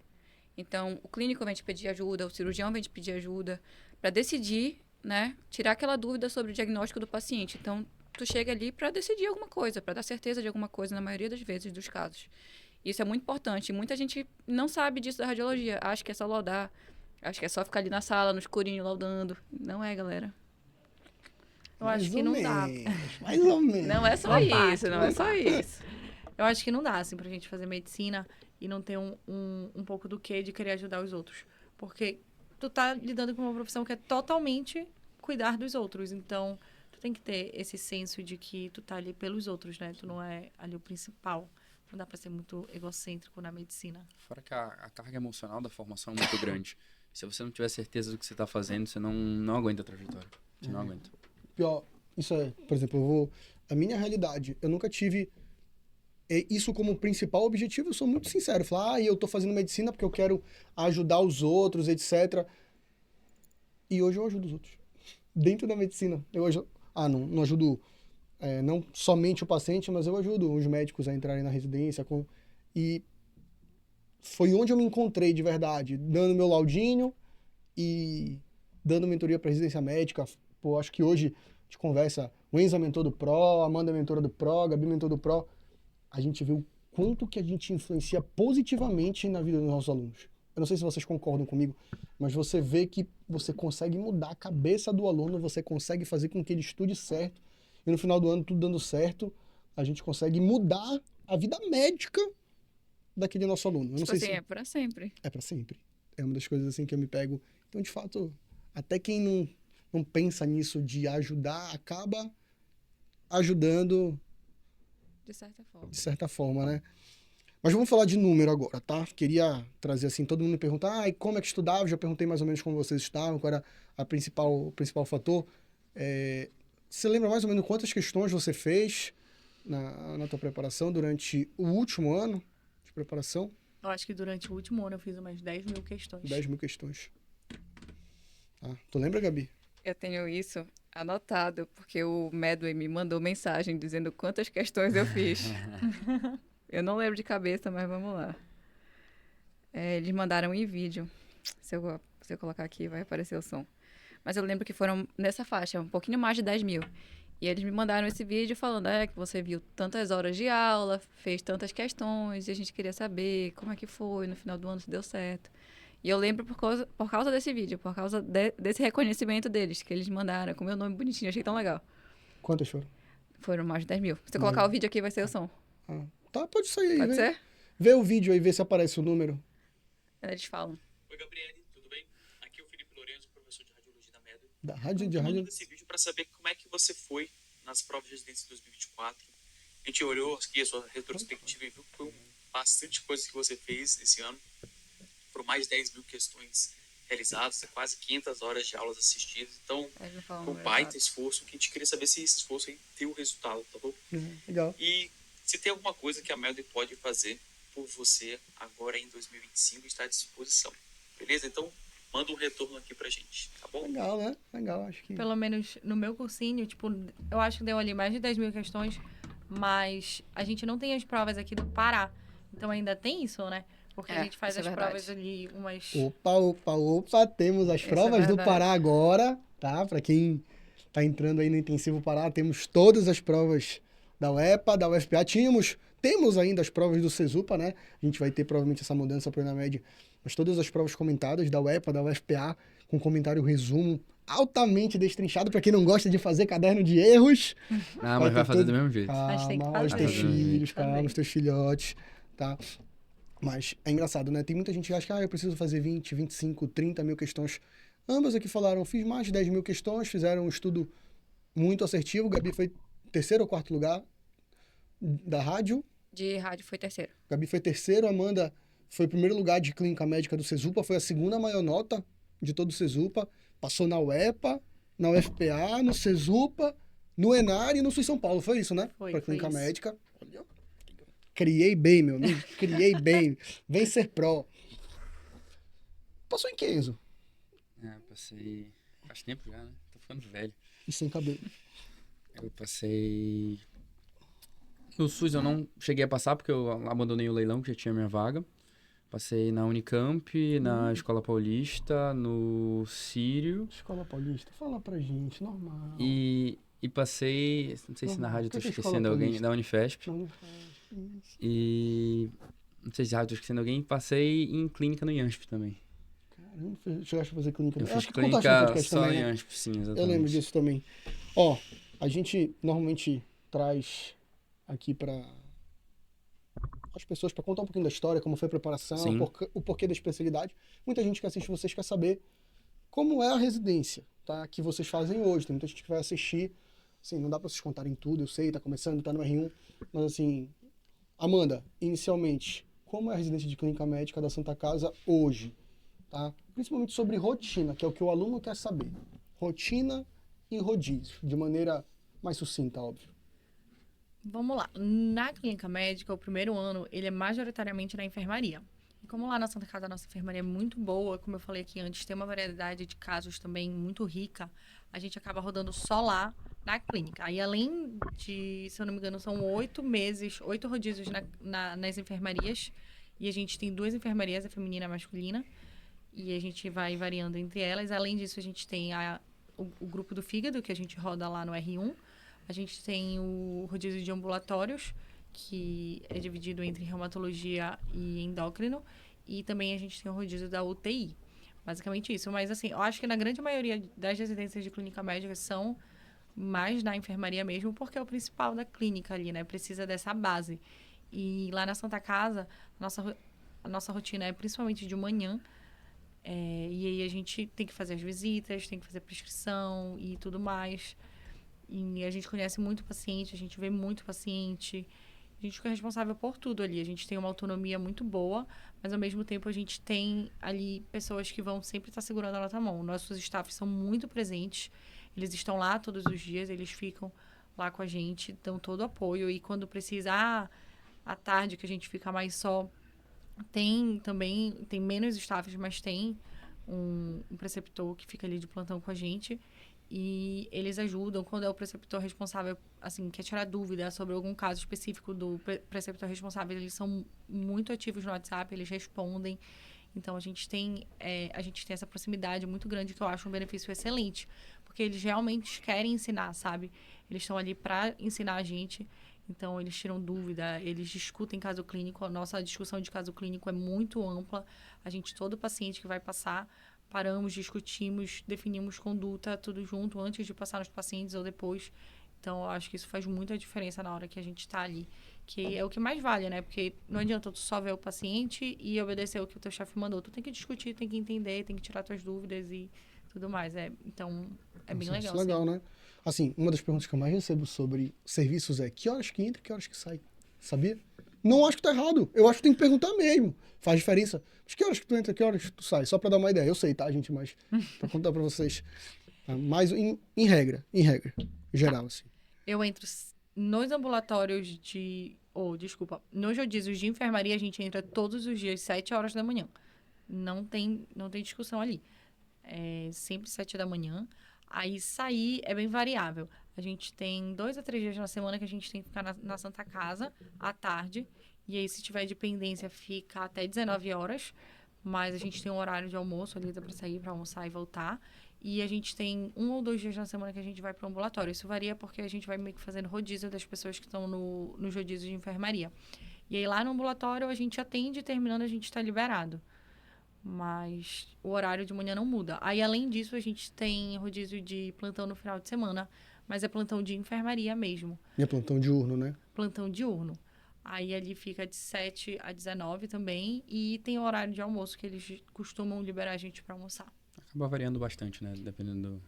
Então, o clínico vem te pedir ajuda, o cirurgião vem te pedir ajuda para decidir, né, tirar aquela dúvida sobre o diagnóstico do paciente. Então, tu chega ali para decidir alguma coisa, para dar certeza de alguma coisa, na maioria das vezes, dos casos. Isso é muito importante. Muita gente não sabe disso da radiologia. Acha que é só laudar. Acha que é só ficar ali na sala, no escurinho, laudando. Não é, galera. Eu acho que não dá. Mais ou menos. Não é só isso, não é só isso. Eu acho que não dá, assim, pra gente fazer medicina e não ter um pouco do quê de querer ajudar os outros. Porque tu tá lidando com uma profissão que é totalmente cuidar dos outros. Então, tu tem que ter esse senso de que tu tá ali pelos outros, né? Tu não é ali o principal. Não dá pra ser muito egocêntrico na medicina. Fora que a carga emocional da formação é muito grande. Se você não tiver certeza do que você tá fazendo, você não aguenta a trajetória. Você não aguenta. Pior, isso é, por exemplo, a minha realidade, eu nunca tive isso como principal objetivo, eu sou muito sincero. Falar, eu tô fazendo medicina porque eu quero ajudar os outros, etc. E hoje eu ajudo os outros. Dentro da medicina, eu ajudo... não ajudo não somente o paciente, mas eu ajudo os médicos a entrarem na residência. E foi onde eu me encontrei de verdade, dando meu laudinho e dando mentoria para residência médica. Pô, acho que hoje a gente conversa, o Enzo é mentor do PRO, a Amanda é mentora do PRO, a Gabi é mentor do PRO. A gente vê o quanto que a gente influencia positivamente na vida dos nossos alunos. Eu não sei se vocês concordam comigo, mas você vê que você consegue mudar a cabeça do aluno, você consegue fazer com que ele estude certo, e no final do ano, tudo dando certo, a gente consegue mudar a vida médica daquele nosso aluno. Eu não sei assim, se... é pra sempre. É pra sempre. É uma das coisas assim que eu me pego. Então, de fato, até quem não pensa nisso de ajudar, acaba ajudando De certa forma. de certa forma, né? Mas vamos falar de número agora, tá? Queria trazer assim, todo mundo me pergunta, e como é que estudava? Já perguntei mais ou menos como vocês estavam, qual era o principal fator. Você lembra mais ou menos quantas questões você fez na tua preparação durante o último ano de preparação? Eu acho que durante o último ano eu fiz umas 10 mil questões. 10 mil questões. Ah, tu lembra, Gabi? Eu tenho isso anotado, porque o Medway me mandou mensagem dizendo quantas questões eu fiz. Eu não lembro de cabeça, mas vamos lá. Eles mandaram em vídeo. Se eu colocar aqui, vai aparecer o som. Mas eu lembro que foram nessa faixa, um pouquinho mais de 10 mil. E eles me mandaram esse vídeo falando que você viu tantas horas de aula, fez tantas questões, e a gente queria saber como é que foi, no final do ano se deu certo. E eu lembro por causa desse vídeo, por causa desse reconhecimento deles, que eles mandaram, com meu nome bonitinho, achei tão legal. Quantas foram? Foram mais de 10 mil. Se eu colocar o vídeo aqui, vai ser o som. Ah, tá, pode sair aí. Pode ser? Vê o vídeo aí, vê se aparece o número. Eles falam. Oi, Gabriele, tudo bem? Aqui é o Felipe Lourenço, professor de radiologia da Medway. Da rádio de Eu tô rádio. mandando esse vídeo para saber como é que você foi nas provas de residência de 2024. A gente olhou aqui a sua retrospectiva e viu que foi bastante coisa que você fez esse ano. Foram mais de 10 mil questões realizadas, quase 500 horas de aulas assistidas. Então, Eles não falam foi um o baita exato. esforço que a gente queria saber se esse esforço aí deu resultado, tá bom? Legal. E se tem alguma coisa que a Medway pode fazer por você agora em 2025, está à disposição. Beleza? Então, manda um retorno aqui pra gente, tá bom? Legal, né? Legal, acho que... Pelo menos no meu cursinho, tipo, eu acho que deu ali mais de 10 mil questões, mas a gente não tem as provas aqui do Pará. Então ainda tem isso, né? Porque a gente faz isso é as verdade. provas ali umas... Opa, temos as Isso é provas do verdade. Pará agora, tá? Pra quem tá entrando aí no Intensivo Pará, temos todas as provas da UEPA, da UFPA. Temos ainda as provas do CESUPA, né? A gente vai ter provavelmente essa mudança para o Enamed, mas todas as provas comentadas da UEPA, da UFPA, com comentário resumo altamente destrinchado para quem não gosta de fazer caderno de erros. Ah, mas vai ter fazer tudo. do mesmo jeito. Mas tem que Calma, os fazer. teus filhos, Fazer. calma, os teus filhotes, tá? Mas é engraçado, né? Tem muita gente que acha que eu preciso fazer 20, 25, 30 mil questões. Ambas aqui falaram, fiz mais de 10 mil questões, fizeram um estudo muito assertivo. Gabi foi terceiro ou quarto lugar da rádio. De rádio foi terceiro. Gabi foi terceiro, Amanda foi primeiro lugar de clínica médica do CESUPA, foi a segunda maior nota de todo o CESUPA. Passou na UEPA, na UFPA, no CESUPA, no ENAR e no SUS São Paulo. Foi isso, né? Foi Pra clínica isso. médica. Olha, criei bem, meu amigo. Criei bem. Vem ser pró. Passou em que, Enzo? Passei... Faz tempo já, né? Tô ficando velho. E sem cabelo. Eu passei... No SUS eu não cheguei a passar porque eu abandonei o leilão, que já tinha minha vaga. Passei na Unicamp, na Escola Paulista, no Sírio Escola Paulista, fala pra gente, normal. e passei... Não sei se na Normal. rádio eu O que tô que é Escola esquecendo alguém, Paulista? da Unifesp. Não faz isso. E... Não sei se na rádio eu tô esquecendo alguém. Passei em clínica no IANSP também. Caramba, chegaste a fazer clínica. Eu Acho fiz que tu contaste no clínica podcast só também, em né? IANSP, sim, exatamente. Eu lembro disso também. Ó, a gente normalmente traz aqui para as pessoas para contar um pouquinho da história, como foi a preparação, Sim. o porquê da especialidade. Muita gente que assiste vocês quer saber como é a residência, tá? Que vocês fazem hoje. Tem muita gente que vai assistir. Assim, não dá para vocês contarem tudo, eu sei, tá começando, tá no R1. Mas assim, Amanda, inicialmente, como é a residência de clínica médica da Santa Casa hoje? Tá? Principalmente sobre rotina, que é o que o aluno quer saber. Rotina e rodízio, de maneira mais sucinta, óbvio. Vamos lá. Na clínica médica, o primeiro ano, ele é majoritariamente na enfermaria. E como lá na Santa Casa a nossa enfermaria é muito boa, como eu falei aqui antes, tem uma variedade de casos também muito rica, a gente acaba rodando só lá na clínica. Aí, além de, se eu não me engano, são 8 meses, 8 rodízios nas enfermarias. E a gente tem 2 enfermarias, a feminina e a masculina. E a gente vai variando entre elas. Além disso, a gente tem o grupo do fígado, que a gente roda lá no R1. A gente tem o rodízio de ambulatórios, que é dividido entre reumatologia e endócrino. E também a gente tem o rodízio da UTI. Basicamente isso. Mas, assim, eu acho que na grande maioria das residências de clínica médica são mais na enfermaria mesmo, porque é o principal da clínica ali, né? Precisa dessa base. E lá na Santa Casa, a nossa rotina é principalmente de manhã. E aí a gente tem que fazer as visitas, tem que fazer prescrição e tudo mais. E a gente conhece muito paciente, a gente vê muito paciente. A gente fica responsável por tudo ali. A gente tem uma autonomia muito boa, mas ao mesmo tempo a gente tem ali pessoas que vão sempre estar segurando a nossa mão. Nossos staffs são muito presentes. Eles estão lá todos os dias, eles ficam lá com a gente, dão todo o apoio. E quando precisa, à tarde, que a gente fica mais só Tem também, tem menos staffs, mas tem um preceptor que fica ali de plantão com a gente. E eles ajudam quando é o preceptor responsável, assim, quer tirar dúvida sobre algum caso específico do preceptor responsável. Eles são muito ativos no WhatsApp, eles respondem. Então, a gente tem essa proximidade muito grande, que eu acho um benefício excelente. Porque eles realmente querem ensinar, sabe? Eles estão ali para ensinar a gente. Então, eles tiram dúvida, eles discutem caso clínico. A nossa discussão de caso clínico é muito ampla. Todo paciente que vai passar, paramos, discutimos, definimos conduta, tudo junto, antes de passar nos pacientes ou depois. Então, eu acho que isso faz muita diferença na hora que a gente está ali. Que é o que mais vale, né? Porque não adianta tu só ver o paciente e obedecer o que o teu chefe mandou. Tu tem que discutir, tem que entender, tem que tirar tuas dúvidas e tudo mais. Então, é bem legal. Isso é legal, né? Assim, uma das perguntas que eu mais recebo sobre serviços é que horas que entra e que horas que sai? Sabia? Não acho que tá errado. Eu acho que tem que perguntar mesmo. Faz diferença. Mas que horas que tu entra, que horas que tu sai? Só pra dar uma ideia. Eu sei, tá, gente? Mas pra contar pra vocês. Mas em regra, geral, assim. Eu entro nos ambulatórios nos rodízios de enfermaria, a gente entra todos os dias, 7 horas da manhã. Não tem discussão ali. É sempre 7 da manhã. Aí sair é bem variável. A gente tem 2 a 3 dias na semana que a gente tem que ficar na Santa Casa à tarde. E aí, se tiver dependência, fica até 19 horas. Mas a gente tem um horário de almoço ali, dá pra sair pra almoçar e voltar. E a gente tem 1 ou 2 dias na semana que a gente vai para o ambulatório. Isso varia porque a gente vai meio que fazendo rodízio das pessoas que estão nos rodízios de enfermaria. E aí, lá no ambulatório, a gente atende, terminando, a gente está liberado. Mas o horário de manhã não muda. Aí, além disso, a gente tem rodízio de plantão no final de semana, mas é plantão de enfermaria mesmo. E é plantão diurno, né? Plantão diurno. Aí, ali fica de 7 a 19 também. E tem o horário de almoço, que eles costumam liberar a gente para almoçar. Acaba variando bastante, né? Dependendo do...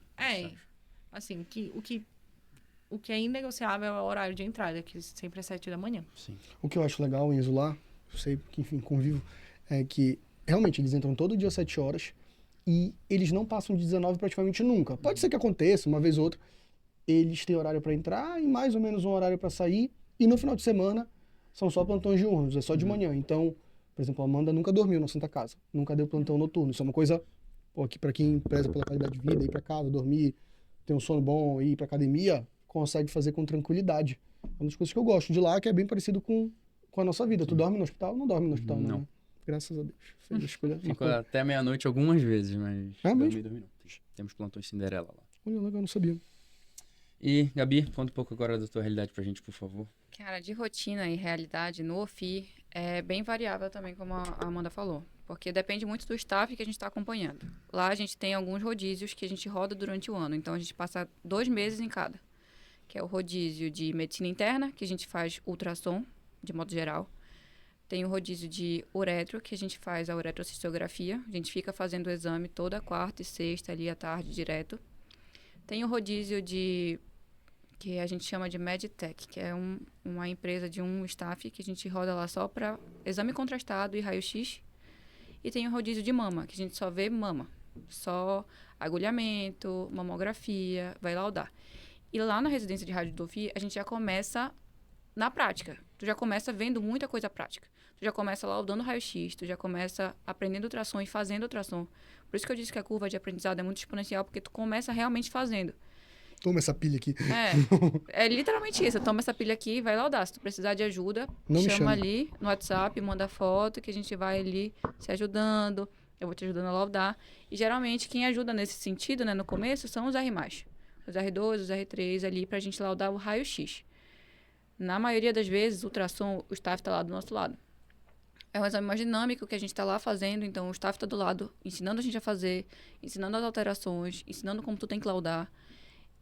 Assim, o que é inegociável é o horário de entrada, que sempre é 7 da manhã. Sim. O que eu acho legal em Exular, eu sei que, enfim, convivo, é que realmente eles entram todo dia às 7 horas e eles não passam de 19 praticamente nunca. Pode ser que aconteça, uma vez ou outra. Eles têm horário para entrar e mais ou menos um horário para sair. E no final de semana são só plantões diurnos, é só de manhã. Então, por exemplo, a Amanda nunca dormiu na Santa Casa, nunca deu plantão noturno. Isso é uma coisa, que para quem preza pela qualidade de vida, ir para casa, dormir, ter um sono bom, ir para academia, consegue fazer com tranquilidade. É uma das coisas que eu gosto de lá, que é bem parecido com a nossa vida. Tu dorme no hospital? Não dorme no hospital, não. Né? Graças a Deus. Fez a escolha. Fico até meia-noite algumas vezes, mas mesmo? dormir não. Temos plantões Cinderela lá. Olha, legal, não sabia. E, Gabi, conta um pouco agora da tua realidade pra gente, por favor. Cara, de rotina e realidade no OFI é bem variável também, como a Amanda falou. Porque depende muito do staff que a gente está acompanhando. Lá a gente tem alguns rodízios que a gente roda durante o ano. Então, a gente passa 2 meses em cada. Que é o rodízio de medicina interna, que a gente faz ultrassom, de modo geral. Tem o rodízio de uretro, que a gente faz a uretrocistografia. A gente fica fazendo o exame toda quarta e sexta, ali à tarde, direto. Tem o rodízio que a gente chama de Medtech, que é uma empresa de um staff que a gente roda lá só para exame contrastado e raio-x. E tem o rodízio de mama, que a gente só vê mama. Só agulhamento, mamografia, vai laudar. E lá na residência de radiodifusão, a gente já começa na prática. Tu já começa vendo muita coisa prática. Tu já começa laudando raio-x, tu já começa aprendendo ultrassom e fazendo ultrassom. Por isso que eu disse que a curva de aprendizado é muito exponencial, porque tu começa realmente fazendo. Toma essa pilha aqui. É literalmente isso. Toma essa pilha aqui e vai laudar. Se tu precisar de ajuda, chama ali no WhatsApp, manda foto, que a gente vai ali se ajudando. Eu vou te ajudando a laudar. E geralmente quem ajuda nesse sentido, né, no começo, são os R+. Os R2, os R3 ali pra gente laudar o raio-x. Na maioria das vezes, o ultrassom, o staff tá lá do nosso lado. É um exame mais dinâmico que a gente tá lá fazendo, então o staff tá do lado, ensinando a gente a fazer, ensinando as alterações, ensinando como tu tem que laudar.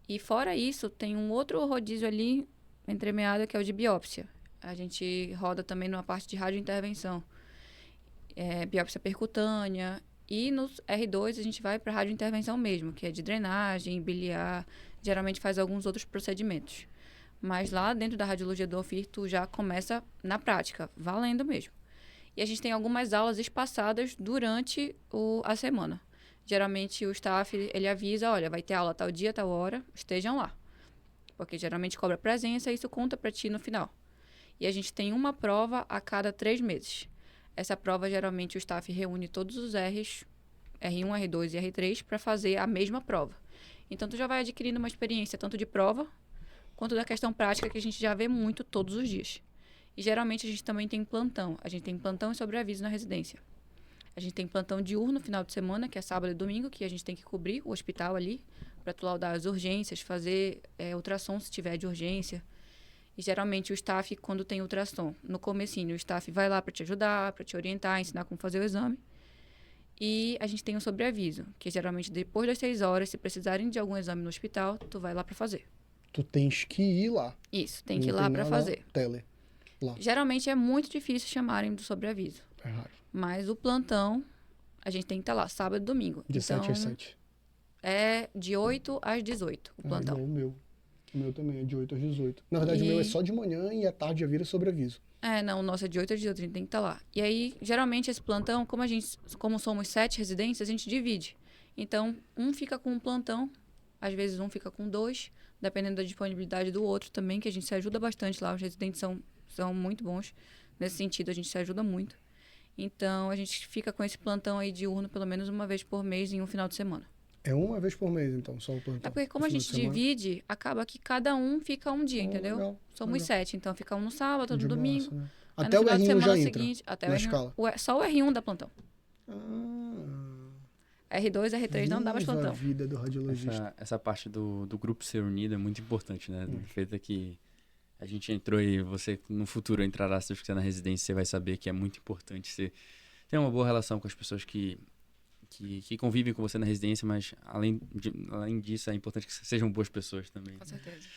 E fora isso, tem um outro rodízio ali, entremeado, que é o de biópsia. A gente roda também numa parte de radiointervenção. Biópsia percutânea. E nos R2 a gente vai para radiointervenção mesmo, que é de drenagem, biliar. Geralmente faz alguns outros procedimentos. Mas lá dentro da radiologia do OFIR, tu já começa na prática, valendo mesmo. E a gente tem algumas aulas espaçadas durante a semana. Geralmente o staff, ele avisa, olha, vai ter aula tal dia, tal hora, estejam lá. Porque geralmente cobra presença e isso conta para ti no final. E a gente tem uma prova a cada 3 meses. Essa prova, geralmente, o staff reúne todos os R's, R1, R2 e R3, para fazer a mesma prova. Então, tu já vai adquirindo uma experiência tanto de prova, quanto da questão prática, que a gente já vê muito todos os dias. E, geralmente, a gente também tem plantão. A gente tem plantão e sobreaviso na residência. A gente tem plantão diurno, final de semana, que é sábado e domingo, que a gente tem que cobrir o hospital ali, para tu laudar as urgências, fazer ultrassom se tiver de urgência. E, geralmente, o staff, quando tem ultrassom, no comecinho, o staff vai lá para te ajudar, para te orientar, ensinar como fazer o exame. E a gente tem um sobreaviso, que geralmente depois das 6 horas, se precisarem de algum exame no hospital, tu vai lá para fazer. Tu tens que ir lá. Isso, tem que ir lá para fazer. Tele. Lá. Geralmente é muito difícil chamarem do sobreaviso. É raro. Mas o plantão, a gente tem que estar lá, sábado e domingo. De então, 7 às 7. é de 8 às 18, o plantão. Igual o meu. O meu também é de 8 às 18. Na verdade, o meu é só de manhã e à tarde já vira sobreaviso. Não, o nosso é de 8 às 18, a gente tem que estar lá. E aí, geralmente, esse plantão, como somos 7 residências, a gente divide. Então, um fica com um plantão, às vezes um fica com 2, dependendo da disponibilidade do outro também, que a gente se ajuda bastante lá. Os residentes são muito bons. Nesse sentido, a gente se ajuda muito. Então, a gente fica com esse plantão aí diurno pelo menos uma vez por mês em um final de semana. É uma vez por mês, então, só o plantão. É porque como a No gente final de semana. divide, acaba que cada um fica um dia, entendeu? Legal, Somos legal. 7, então fica um no sábado, outro De no domingo. massa, né? Aí Até no o final de R1 semana já entra seguinte, até na o R1, escala. só o R1 dá plantão. R2, R3 não dá mais Viva a plantão. vida do radiologista. Essa parte do grupo ser unido é muito importante, né? Do feito que a gente entrou e você no futuro entrará, se você quiser na residência, você vai saber que é muito importante você ter uma boa relação com as pessoas que convivem com você na residência, mas além disso é importante que sejam boas pessoas também. Com certeza.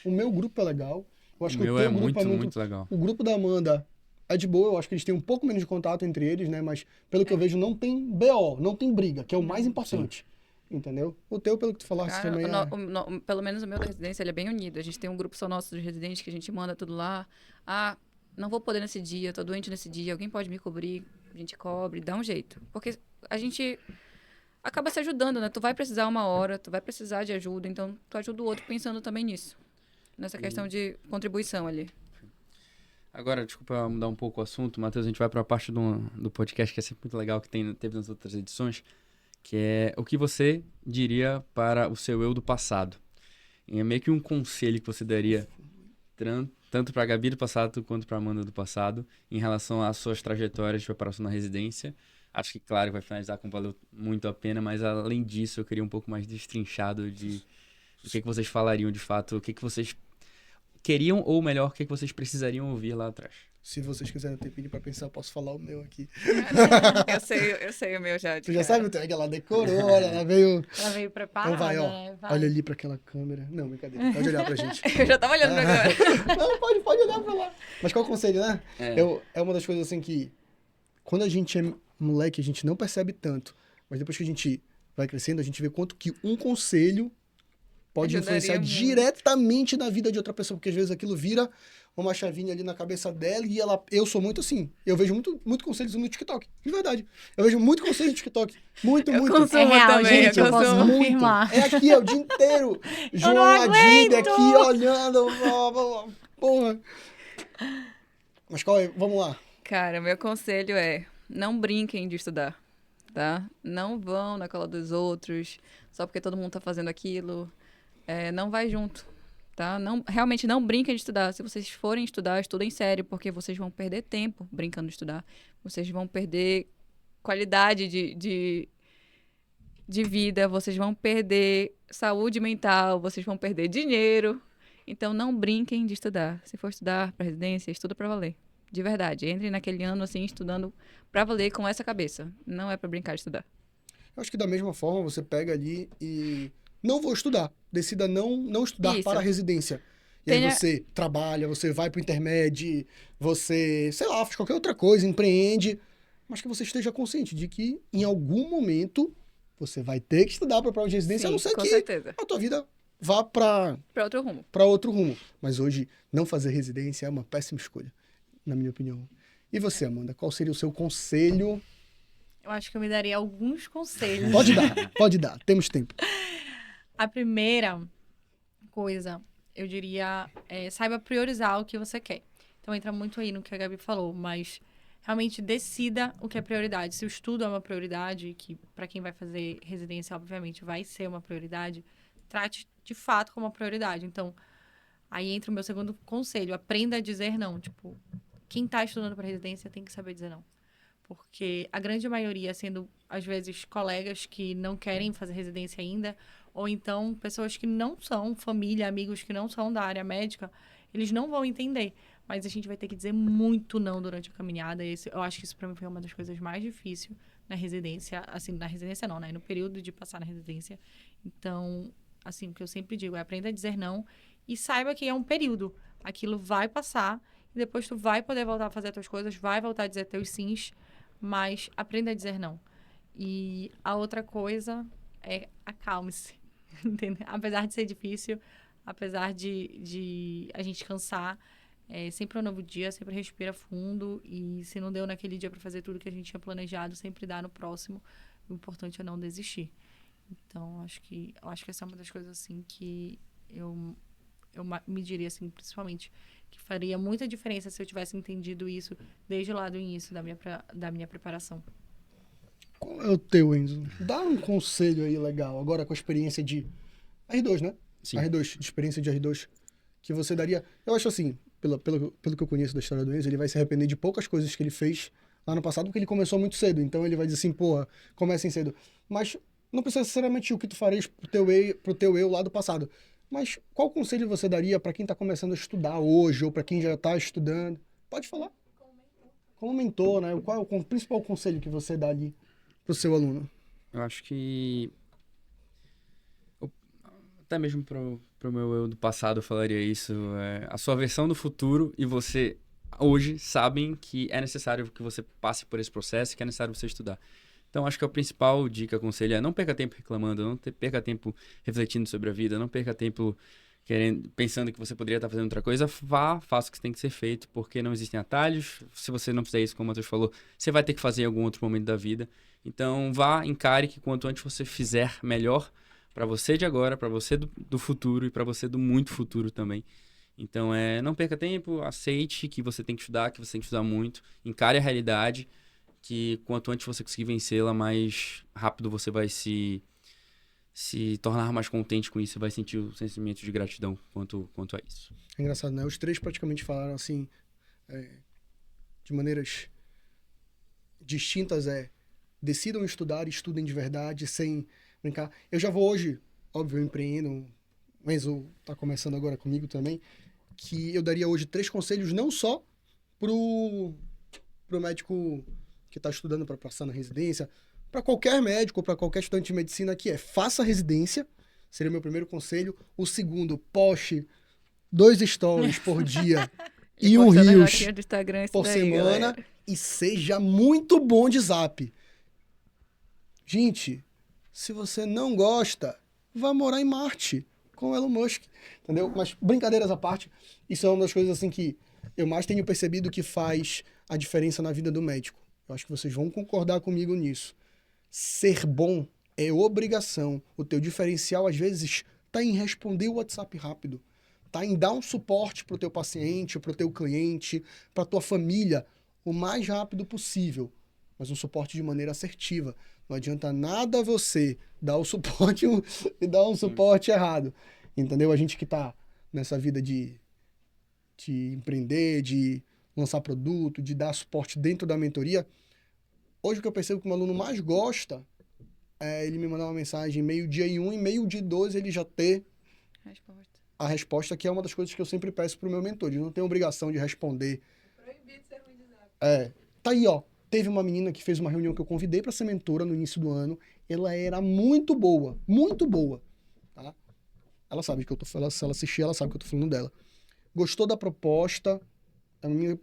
O meu grupo é legal. Eu acho O que meu o teu é grupo muito legal. O grupo da Amanda é de boa, eu acho que eles têm um pouco menos de contato entre eles, né? Mas pelo que eu vejo, não tem BO, não tem briga, que é o mais importante. Entendeu? O teu, pelo que tu falaste Cara, também, pelo menos o meu da residência, ele é bem unido. A gente tem um grupo só nosso de residentes que a gente manda tudo lá. Ah, não vou poder nesse dia, tô doente nesse dia, alguém pode me cobrir, a gente cobre, dá um jeito. Porque a gente acaba se ajudando, né? Tu vai precisar uma hora, tu vai precisar de ajuda, então tu ajuda o outro pensando também nisso. Nessa questão de contribuição ali. Agora, desculpa mudar um pouco o assunto, Matheus, a gente vai para a parte do podcast que é sempre muito legal, que teve nas outras edições, que é o que você diria para o seu eu do passado. E é meio que um conselho que você daria tanto para a Gabi do passado quanto para a Amanda do passado em relação às suas trajetórias de preparação na residência. Acho que, claro, vai finalizar com valeu muito a pena, mas além disso, eu queria um pouco mais destrinchado de o que vocês falariam de fato, o que vocês queriam, ou melhor, o que vocês precisariam ouvir lá atrás. Se vocês quiserem ter pedido pra pensar, eu posso falar o meu aqui. Eu sei o meu já. Tu já sabe o teu? Ela decorou, olha, ela veio... Ela veio preparada, Então vai, ó. né? Vai. Olha ali pra aquela câmera. Não, brincadeira. Pode olhar pra gente. Eu já tava olhando agora. Não, pode olhar pra lá. Mas qual o conselho, né? É uma das coisas assim que, quando a gente é moleque, a gente não percebe tanto. Mas depois que a gente vai crescendo, a gente vê quanto que um conselho pode Ajudaria influenciar muito. diretamente na vida de outra pessoa. Porque às vezes aquilo vira uma chavinha ali na cabeça dela e eu sou muito assim. Eu vejo muito conselhos no TikTok. De verdade. Eu vejo muito conselho no TikTok. Muito. É real, também, gente, eu posso Muito. confirmar. É aqui, ó, o dia inteiro. João não Adib aguento. aqui, olhando. Porra. Mas qual é? Vamos lá. Cara, meu conselho é: não brinquem de estudar, tá? Não vão na cola dos outros só porque todo mundo tá fazendo aquilo. Não vai junto, tá? Realmente não brinquem de estudar. Se vocês forem estudar, estudem sério, porque vocês vão perder tempo brincando de estudar. Vocês vão perder qualidade de vida, vocês vão perder saúde mental, vocês vão perder dinheiro. Então, não brinquem de estudar. Se for estudar para residência, estuda para valer. De verdade. Entre naquele ano, assim, estudando para valer com essa cabeça. Não é para brincar de estudar. Eu acho que da mesma forma você pega ali e não vou estudar. Decida não estudar Isso. para a residência. E aí você trabalha, você vai pro intermédio, você, sei lá, faz qualquer outra coisa, empreende, mas que você esteja consciente de que em algum momento você vai ter que estudar para a prova de residência, Sim, a não ser com que certeza. a tua vida vá para Para outro rumo. outro rumo. Mas hoje, não fazer residência é uma péssima escolha, na minha opinião. E você, Amanda, qual seria o seu conselho? Eu acho que eu me daria alguns conselhos. Pode dar, temos tempo. A primeira coisa, eu diria, saiba priorizar o que você quer. Então, entra muito aí no que a Gabi falou, mas realmente decida o que é prioridade. Se o estudo é uma prioridade, que para quem vai fazer residência, obviamente, vai ser uma prioridade, trate de fato como uma prioridade. Então, aí entra o meu segundo conselho, aprenda a dizer não. Tipo, quem está estudando para residência tem que saber dizer não. Porque a grande maioria, sendo, às vezes, colegas que não querem fazer residência ainda, ou então pessoas que não são, família, amigos que não são da área médica, eles não vão entender. Mas a gente vai ter que dizer muito não durante a caminhada. Eu acho que isso, para mim, foi uma das coisas mais difíceis na residência. Assim, na residência não, né? No período de passar na residência. Então, assim, o que eu sempre digo é aprenda a dizer não e saiba que é um período. Aquilo vai passar e depois tu vai poder voltar a fazer as tuas coisas, vai voltar a dizer teus sims, mas aprenda a dizer não. E a outra coisa é acalme-se, entendeu? Apesar de ser difícil, apesar de a gente cansar, sempre é um novo dia, sempre respira fundo e se não deu naquele dia para fazer tudo que a gente tinha planejado, sempre dá no próximo. O importante é não desistir. Então, acho que essa é uma das coisas assim que eu me diria assim, principalmente, que faria muita diferença se eu tivesse entendido isso desde lá do início da minha preparação. Qual é o teu, Enzo? Dá um conselho aí legal, agora com a experiência de R2, né? Sim. R2, de experiência de R2, que você daria... Eu acho assim, pelo que eu conheço da história do Enzo, ele vai se arrepender de poucas coisas que ele fez lá no passado, porque ele começou muito cedo. Então ele vai dizer assim, porra, comecem cedo. Mas não precisa necessariamente o que tu farias pro teu eu lá do passado. Mas qual conselho você daria para quem está começando a estudar hoje, ou para quem já está estudando? Pode falar. Como mentor, né? Qual é o principal conselho que você dá ali pro seu aluno? Eu acho que... Até mesmo pro meu eu do passado eu falaria isso. A sua versão do futuro e você hoje sabem que é necessário que você passe por esse processo, que é necessário você estudar. Então, acho que a principal dica, conselho é não perca tempo reclamando, não perca tempo refletindo sobre a vida, não perca tempo pensando que você poderia estar fazendo outra coisa. Faça o que tem que ser feito, porque não existem atalhos. Se você não fizer isso, como o Matheus falou, você vai ter que fazer em algum outro momento da vida. Então, encare que quanto antes você fizer, melhor para você de agora, para você do futuro e para você do muito futuro também. Então, não perca tempo, aceite que você tem que estudar, que você tem que estudar muito, encare a realidade, que quanto antes você conseguir vencê-la, mais rápido você vai se tornar mais contente com isso, você vai sentir o sentimento de gratidão quanto a isso. É engraçado, né? Os três praticamente falaram assim, de maneiras distintas, decidam estudar, estudem de verdade, sem brincar. Eu já vou hoje, óbvio, eu empreendo, o Enzo tá começando agora comigo também, que eu daria hoje 3 conselhos, não só pro médico que está estudando para passar na residência, para qualquer médico, para qualquer estudante de medicina, que faça residência, seria o meu primeiro conselho. O segundo, poste 2 stories por dia e um Reels por semana, galera. E seja muito bom de Zap. Gente, se você não gosta, vá morar em Marte com o Elon Musk, entendeu? Mas brincadeiras à parte, isso é uma das coisas assim que eu mais tenho percebido que faz a diferença na vida do médico. Eu acho que vocês vão concordar comigo nisso. Ser bom é obrigação. O teu diferencial, às vezes, está em responder o WhatsApp rápido. Está em dar um suporte para o teu paciente, para o teu cliente, para a tua família, o mais rápido possível. Mas um suporte de maneira assertiva. Não adianta nada você dar o suporte e dar um suporte errado. Entendeu? A gente que está nessa vida de empreender, de lançar produto, de dar suporte dentro da mentoria. Hoje o que eu percebo que o meu aluno mais gosta é ele me mandar uma mensagem meio-dia e 1 e meio-dia e 2 ele já ter a resposta, que é uma das coisas que eu sempre peço pro meu mentor. Ele não tem obrigação de responder. Proibido ser ruim de Zap. Tá aí, ó. Teve uma menina que fez uma reunião que eu convidei para ser mentora no início do ano. Ela era muito boa, tá? Ela sabe que eu tô falando, se ela assistir, ela sabe que eu tô falando dela. Gostou da proposta, a minha,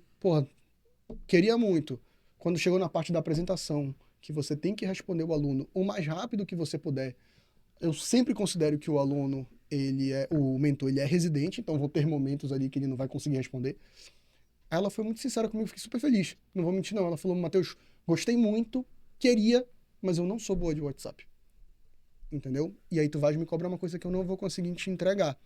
queria muito. Quando chegou na parte da apresentação, que você tem que responder o aluno o mais rápido que você puder, eu sempre considero que o aluno, o mentor, ele é residente, então vão ter momentos ali que ele não vai conseguir responder. Ela foi muito sincera comigo, fiquei super feliz. Não vou mentir, não. Ela falou, Matheus, gostei muito, queria, mas eu não sou boa de WhatsApp. Entendeu? E aí tu vais me cobrar uma coisa que eu não vou conseguir te entregar.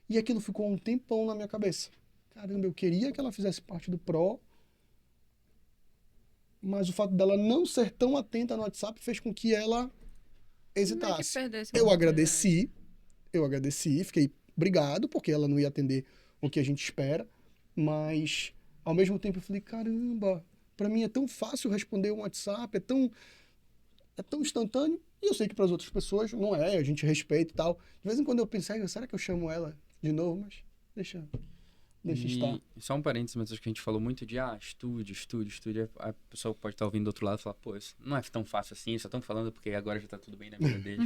E aquilo ficou um tempão na minha cabeça. Caramba, eu queria que ela fizesse parte do Pro, mas o fato dela não ser tão atenta no WhatsApp fez com que ela hesitasse. Perdesse Eu uma agradeci, fiquei obrigado, porque ela não ia atender o que a gente espera, mas ao mesmo tempo eu falei, caramba, pra mim é tão fácil responder um WhatsApp, é tão instantâneo, e eu sei que para as outras pessoas não é, a gente respeita e tal. De vez em quando eu pensei, será que eu chamo ela de novo? Mas deixa estar. E só um parênteses, mas acho que a gente falou muito de estude. A pessoa pode estar ouvindo do outro lado e falar, pô, isso não é tão fácil assim, só estão falando porque agora já tá tudo bem na vida dele.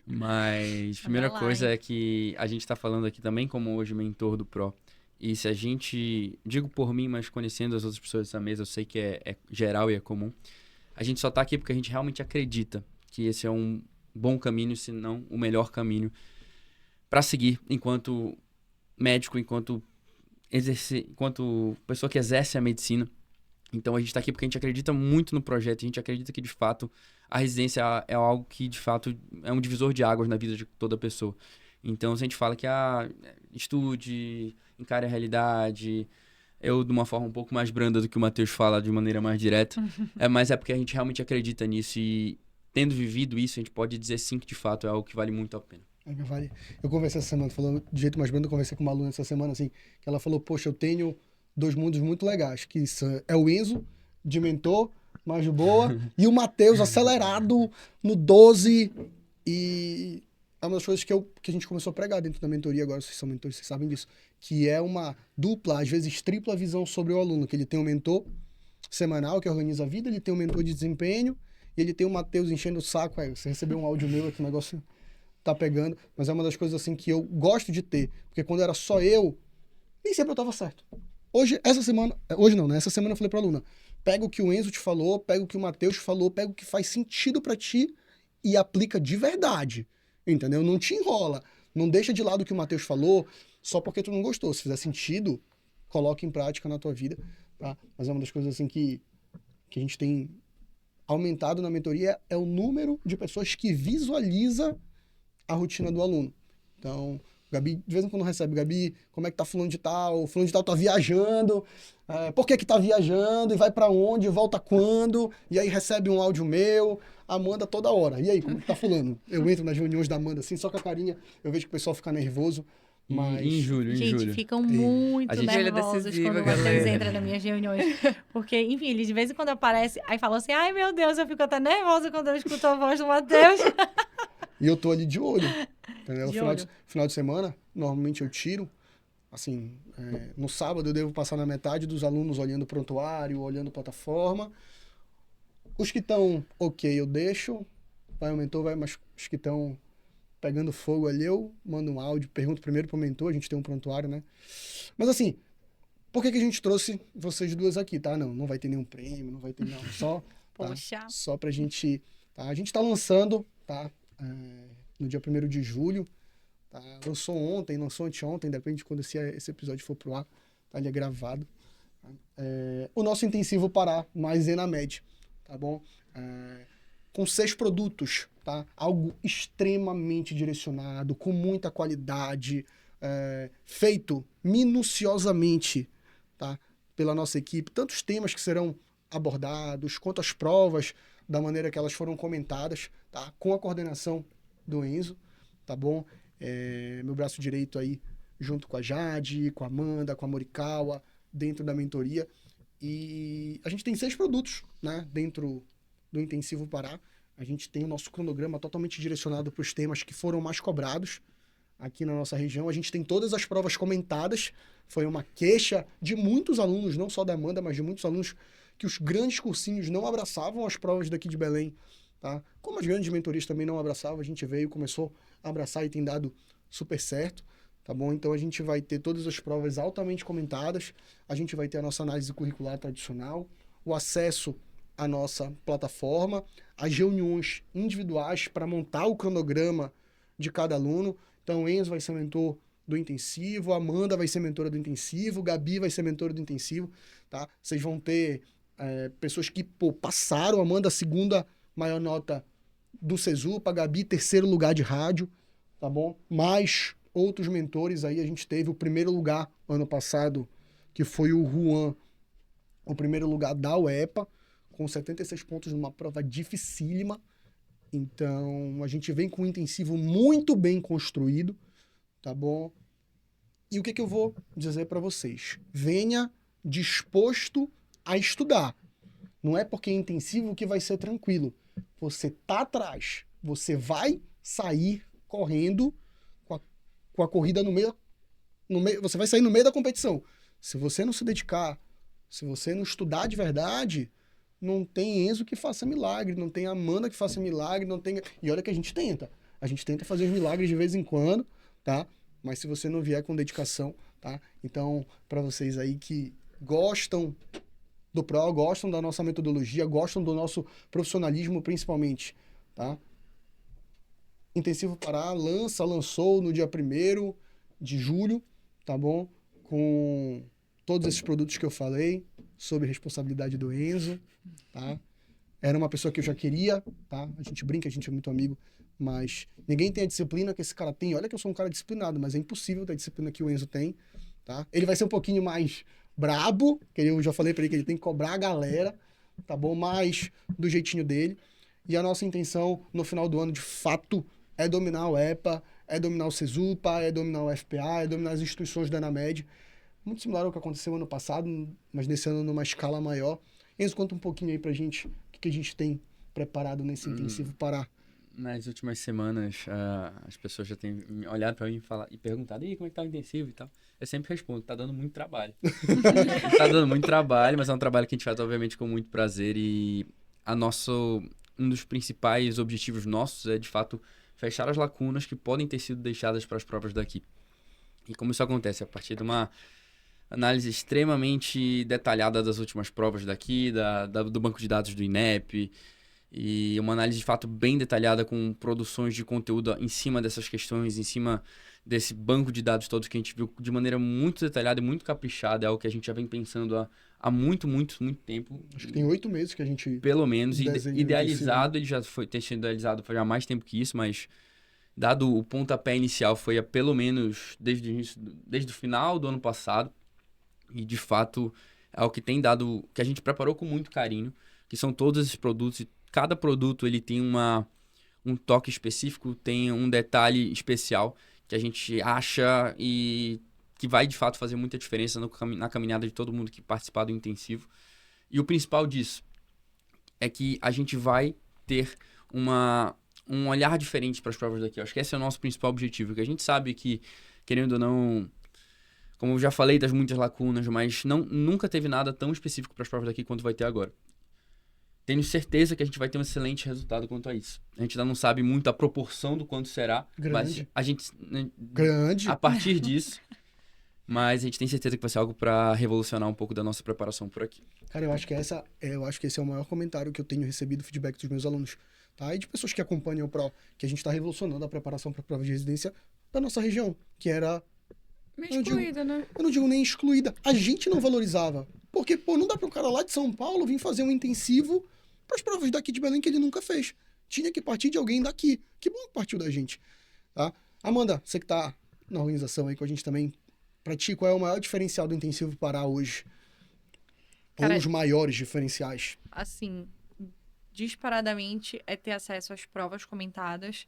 Mas a primeira coisa é que a gente tá falando aqui também como hoje mentor do Pro. E se a gente, digo por mim, mas conhecendo as outras pessoas dessa mesa, eu sei que é geral e é comum. A gente só tá aqui porque a gente realmente acredita que esse é um bom caminho, se não o melhor caminho para seguir enquanto médico, enquanto pessoa que exerce a medicina. Então a gente está aqui porque a gente acredita muito no projeto, a gente acredita que de fato a residência é algo que de fato é um divisor de águas na vida de toda pessoa. Então se a gente fala que estude, encare a realidade, eu de uma forma um pouco mais branda do que o Matheus fala, de maneira mais direta, mas é porque a gente realmente acredita nisso e tendo vivido isso, a gente pode dizer sim que de fato é algo que vale muito a pena. Eu conversei essa semana, falando de jeito mais brando, eu conversei com uma aluna essa semana, assim, que ela falou, poxa, eu tenho 2 mundos muito legais, que é o Enzo, de mentor, mais de boa, e o Matheus, acelerado, no 12, e é uma das coisas que a gente começou a pregar dentro da mentoria, agora vocês são mentores, vocês sabem disso, que é uma dupla, às vezes tripla visão sobre o aluno, que ele tem um mentor semanal, que organiza a vida, ele tem um mentor de desempenho, e ele tem o Matheus enchendo o saco, aí você recebeu um áudio meu aqui, o negócio tá pegando, mas é uma das coisas assim que eu gosto de ter, porque quando era só eu, nem sempre eu tava certo. Essa semana eu falei pra aluna, pega o que o Enzo te falou, pega o que o Matheus falou, pega o que faz sentido pra ti e aplica de verdade, entendeu? Não te enrola, não deixa de lado o que o Matheus falou só porque tu não gostou, se fizer sentido, coloca em prática na tua vida, tá? Mas é uma das coisas assim que a gente tem aumentado na mentoria, é o número de pessoas que visualiza a rotina do aluno. Então, Gabi, de vez em quando recebe, Gabi, como é que tá fulano de tal tá viajando, por que tá viajando, e vai pra onde, volta quando, e aí recebe um áudio meu, Amanda toda hora, e aí, como é que tá fulano? Eu entro nas reuniões da Amanda assim, só com a carinha, eu vejo que o pessoal fica nervoso, mas... Em julho. Gente, ficam muito nervosos quando o Matheus entra nas minhas reuniões. Porque, enfim, ele de vez em quando aparece, aí fala assim, ai meu Deus, eu fico até nervosa quando eu escuto a voz do Matheus. E eu tô ali de olho, entendeu? olho. Final de semana, normalmente eu tiro, assim, no sábado eu devo passar na metade dos alunos olhando o prontuário, olhando a plataforma. Os que estão ok, eu deixo, vai o mentor, mas os que estão pegando fogo ali, eu mando um áudio, pergunto primeiro pro mentor, a gente tem um prontuário, né? Mas assim, por que a gente trouxe vocês duas aqui, tá? Não vai ter nenhum prêmio, não vai ter não, só, tá? Poxa. Só pra gente, tá? A gente tá lançando, tá? No dia 1º de julho, tá? Lançou ontem, lançou anteontem, depende de quando esse episódio for pro ar, tá? Ele é gravado. Tá? O nosso intensivo Pará, mais Enamed, tá bom? Com 6 produtos, tá? Algo extremamente direcionado, com muita qualidade, feito minuciosamente, tá? Pela nossa equipe, tantos temas que serão abordados, quanto as provas, da maneira que elas foram comentadas, tá? Com a coordenação do Enzo, tá bom? Meu braço direito aí, junto com a Jade, com a Amanda, com a Morikawa, dentro da mentoria. E a gente tem 6 produtos, né? Dentro do Intensivo Pará. A gente tem o nosso cronograma totalmente direcionado para os temas que foram mais cobrados aqui na nossa região. A gente tem todas as provas comentadas. Foi uma queixa de muitos alunos, não só da Amanda, mas de muitos alunos, que os grandes cursinhos não abraçavam as provas daqui de Belém, tá? Como as grandes mentorias também não abraçavam, a gente veio, começou a abraçar e tem dado super certo, tá bom? Então a gente vai ter todas as provas altamente comentadas, a gente vai ter a nossa análise curricular tradicional, o acesso à nossa plataforma, as reuniões individuais para montar o cronograma de cada aluno. Então o Enzo vai ser mentor do intensivo, a Amanda vai ser mentora do intensivo, Gabi vai ser mentora do intensivo, tá? Vocês vão ter pessoas que passaram, a Amanda, a segunda maior nota do Cesupa, a Gabi, 3º lugar de rádio, tá bom? Mais outros mentores aí, a gente teve o 1º lugar ano passado, que foi o Juan, o 1º lugar da UEPA, com 76 pontos numa prova dificílima. Então, a gente vem com um intensivo muito bem construído, tá bom? E o que eu vou dizer para vocês? Venha disposto a estudar. Não é porque é intensivo que vai ser tranquilo. Você tá atrás, você vai sair correndo com a corrida no meio, você vai sair no meio da competição. Se você não se dedicar, se você não estudar de verdade, não tem Enzo que faça milagre, não tem Amanda que faça milagre, não tem... E olha que a gente tenta. A gente tenta fazer os milagres de vez em quando, tá? Mas se você não vier com dedicação, tá? Então, para vocês aí que gostam do Pro, gostam da nossa metodologia, gostam do nosso profissionalismo principalmente, tá? Intensivo Pará lançou no dia 1º de julho, tá bom? Com todos esses produtos que eu falei, sob responsabilidade do Enzo, tá? Era uma pessoa que eu já queria, tá? A gente brinca, a gente é muito amigo, mas ninguém tem a disciplina que esse cara tem. Olha que eu sou um cara disciplinado, mas é impossível ter a disciplina que o Enzo tem, tá? Ele vai ser um pouquinho mais brabo, que eu já falei pra ele que ele tem que cobrar a galera, tá bom? Mas do jeitinho dele. E a nossa intenção no final do ano, de fato, é dominar o EPA, é dominar o CESUPA, é dominar o FPA, é dominar as instituições da ENAMED. Muito similar ao que aconteceu ano passado, mas nesse ano numa escala maior. Enzo, conta um pouquinho aí pra gente o que a gente tem preparado nesse intensivo Pará. Nas últimas semanas, as pessoas já têm olhado pra mim e perguntado: e como é que tá o intensivo e tal? Eu sempre respondo: tá dando muito trabalho. Tá dando muito trabalho, mas é um trabalho que a gente faz, obviamente, com muito prazer. E um dos principais objetivos nossos é, de fato, fechar as lacunas que podem ter sido deixadas para as provas daqui. E como isso acontece? A partir de uma análise extremamente detalhada das últimas provas daqui, do banco de dados do INEP, e uma análise de fato bem detalhada com produções de conteúdo em cima dessas questões, em cima desse banco de dados todos que a gente viu de maneira muito detalhada e muito caprichada. É algo que a gente já vem pensando há muito tempo. Acho que tem 8 meses que a gente... Pelo menos. Idealizado, ele já tem sido idealizado há mais tempo que isso, mas dado o pontapé inicial foi há pelo menos desde o final do ano passado. E, de fato, é o que tem dado, que a gente preparou com muito carinho, que são todos esses produtos. E cada produto ele tem um toque específico, tem um detalhe especial que a gente acha e que vai, de fato, fazer muita diferença na caminhada de todo mundo que participar do intensivo. E o principal disso é que a gente vai ter um olhar diferente para as provas daqui. Eu acho que esse é o nosso principal objetivo, que a gente sabe que, querendo ou não... Como eu já falei das muitas lacunas, mas nunca teve nada tão específico para as provas daqui quanto vai ter agora. Tenho certeza que a gente vai ter um excelente resultado quanto a isso. A gente ainda não sabe muito a proporção do quanto será. Grande. Mas a gente... Grande. A partir disso. Mas a gente tem certeza que vai ser algo para revolucionar um pouco da nossa preparação por aqui. Cara, eu acho que esse é o maior comentário que eu tenho recebido, feedback dos meus alunos, tá? E de pessoas que acompanham o Pro, que a gente está revolucionando a preparação para a prova de residência da nossa região, que era... Meio excluída, né? Eu não digo nem excluída. A gente não valorizava. Porque, pô, não dá para um cara lá de São Paulo vir fazer um intensivo para as provas daqui de Belém que ele nunca fez. Tinha que partir de alguém daqui. Que bom que partiu da gente, tá? Amanda, você que tá na organização aí com a gente também, pra ti, qual é o maior diferencial do intensivo Pará hoje? Cara, ou os maiores diferenciais? Assim, disparadamente é ter acesso às provas comentadas,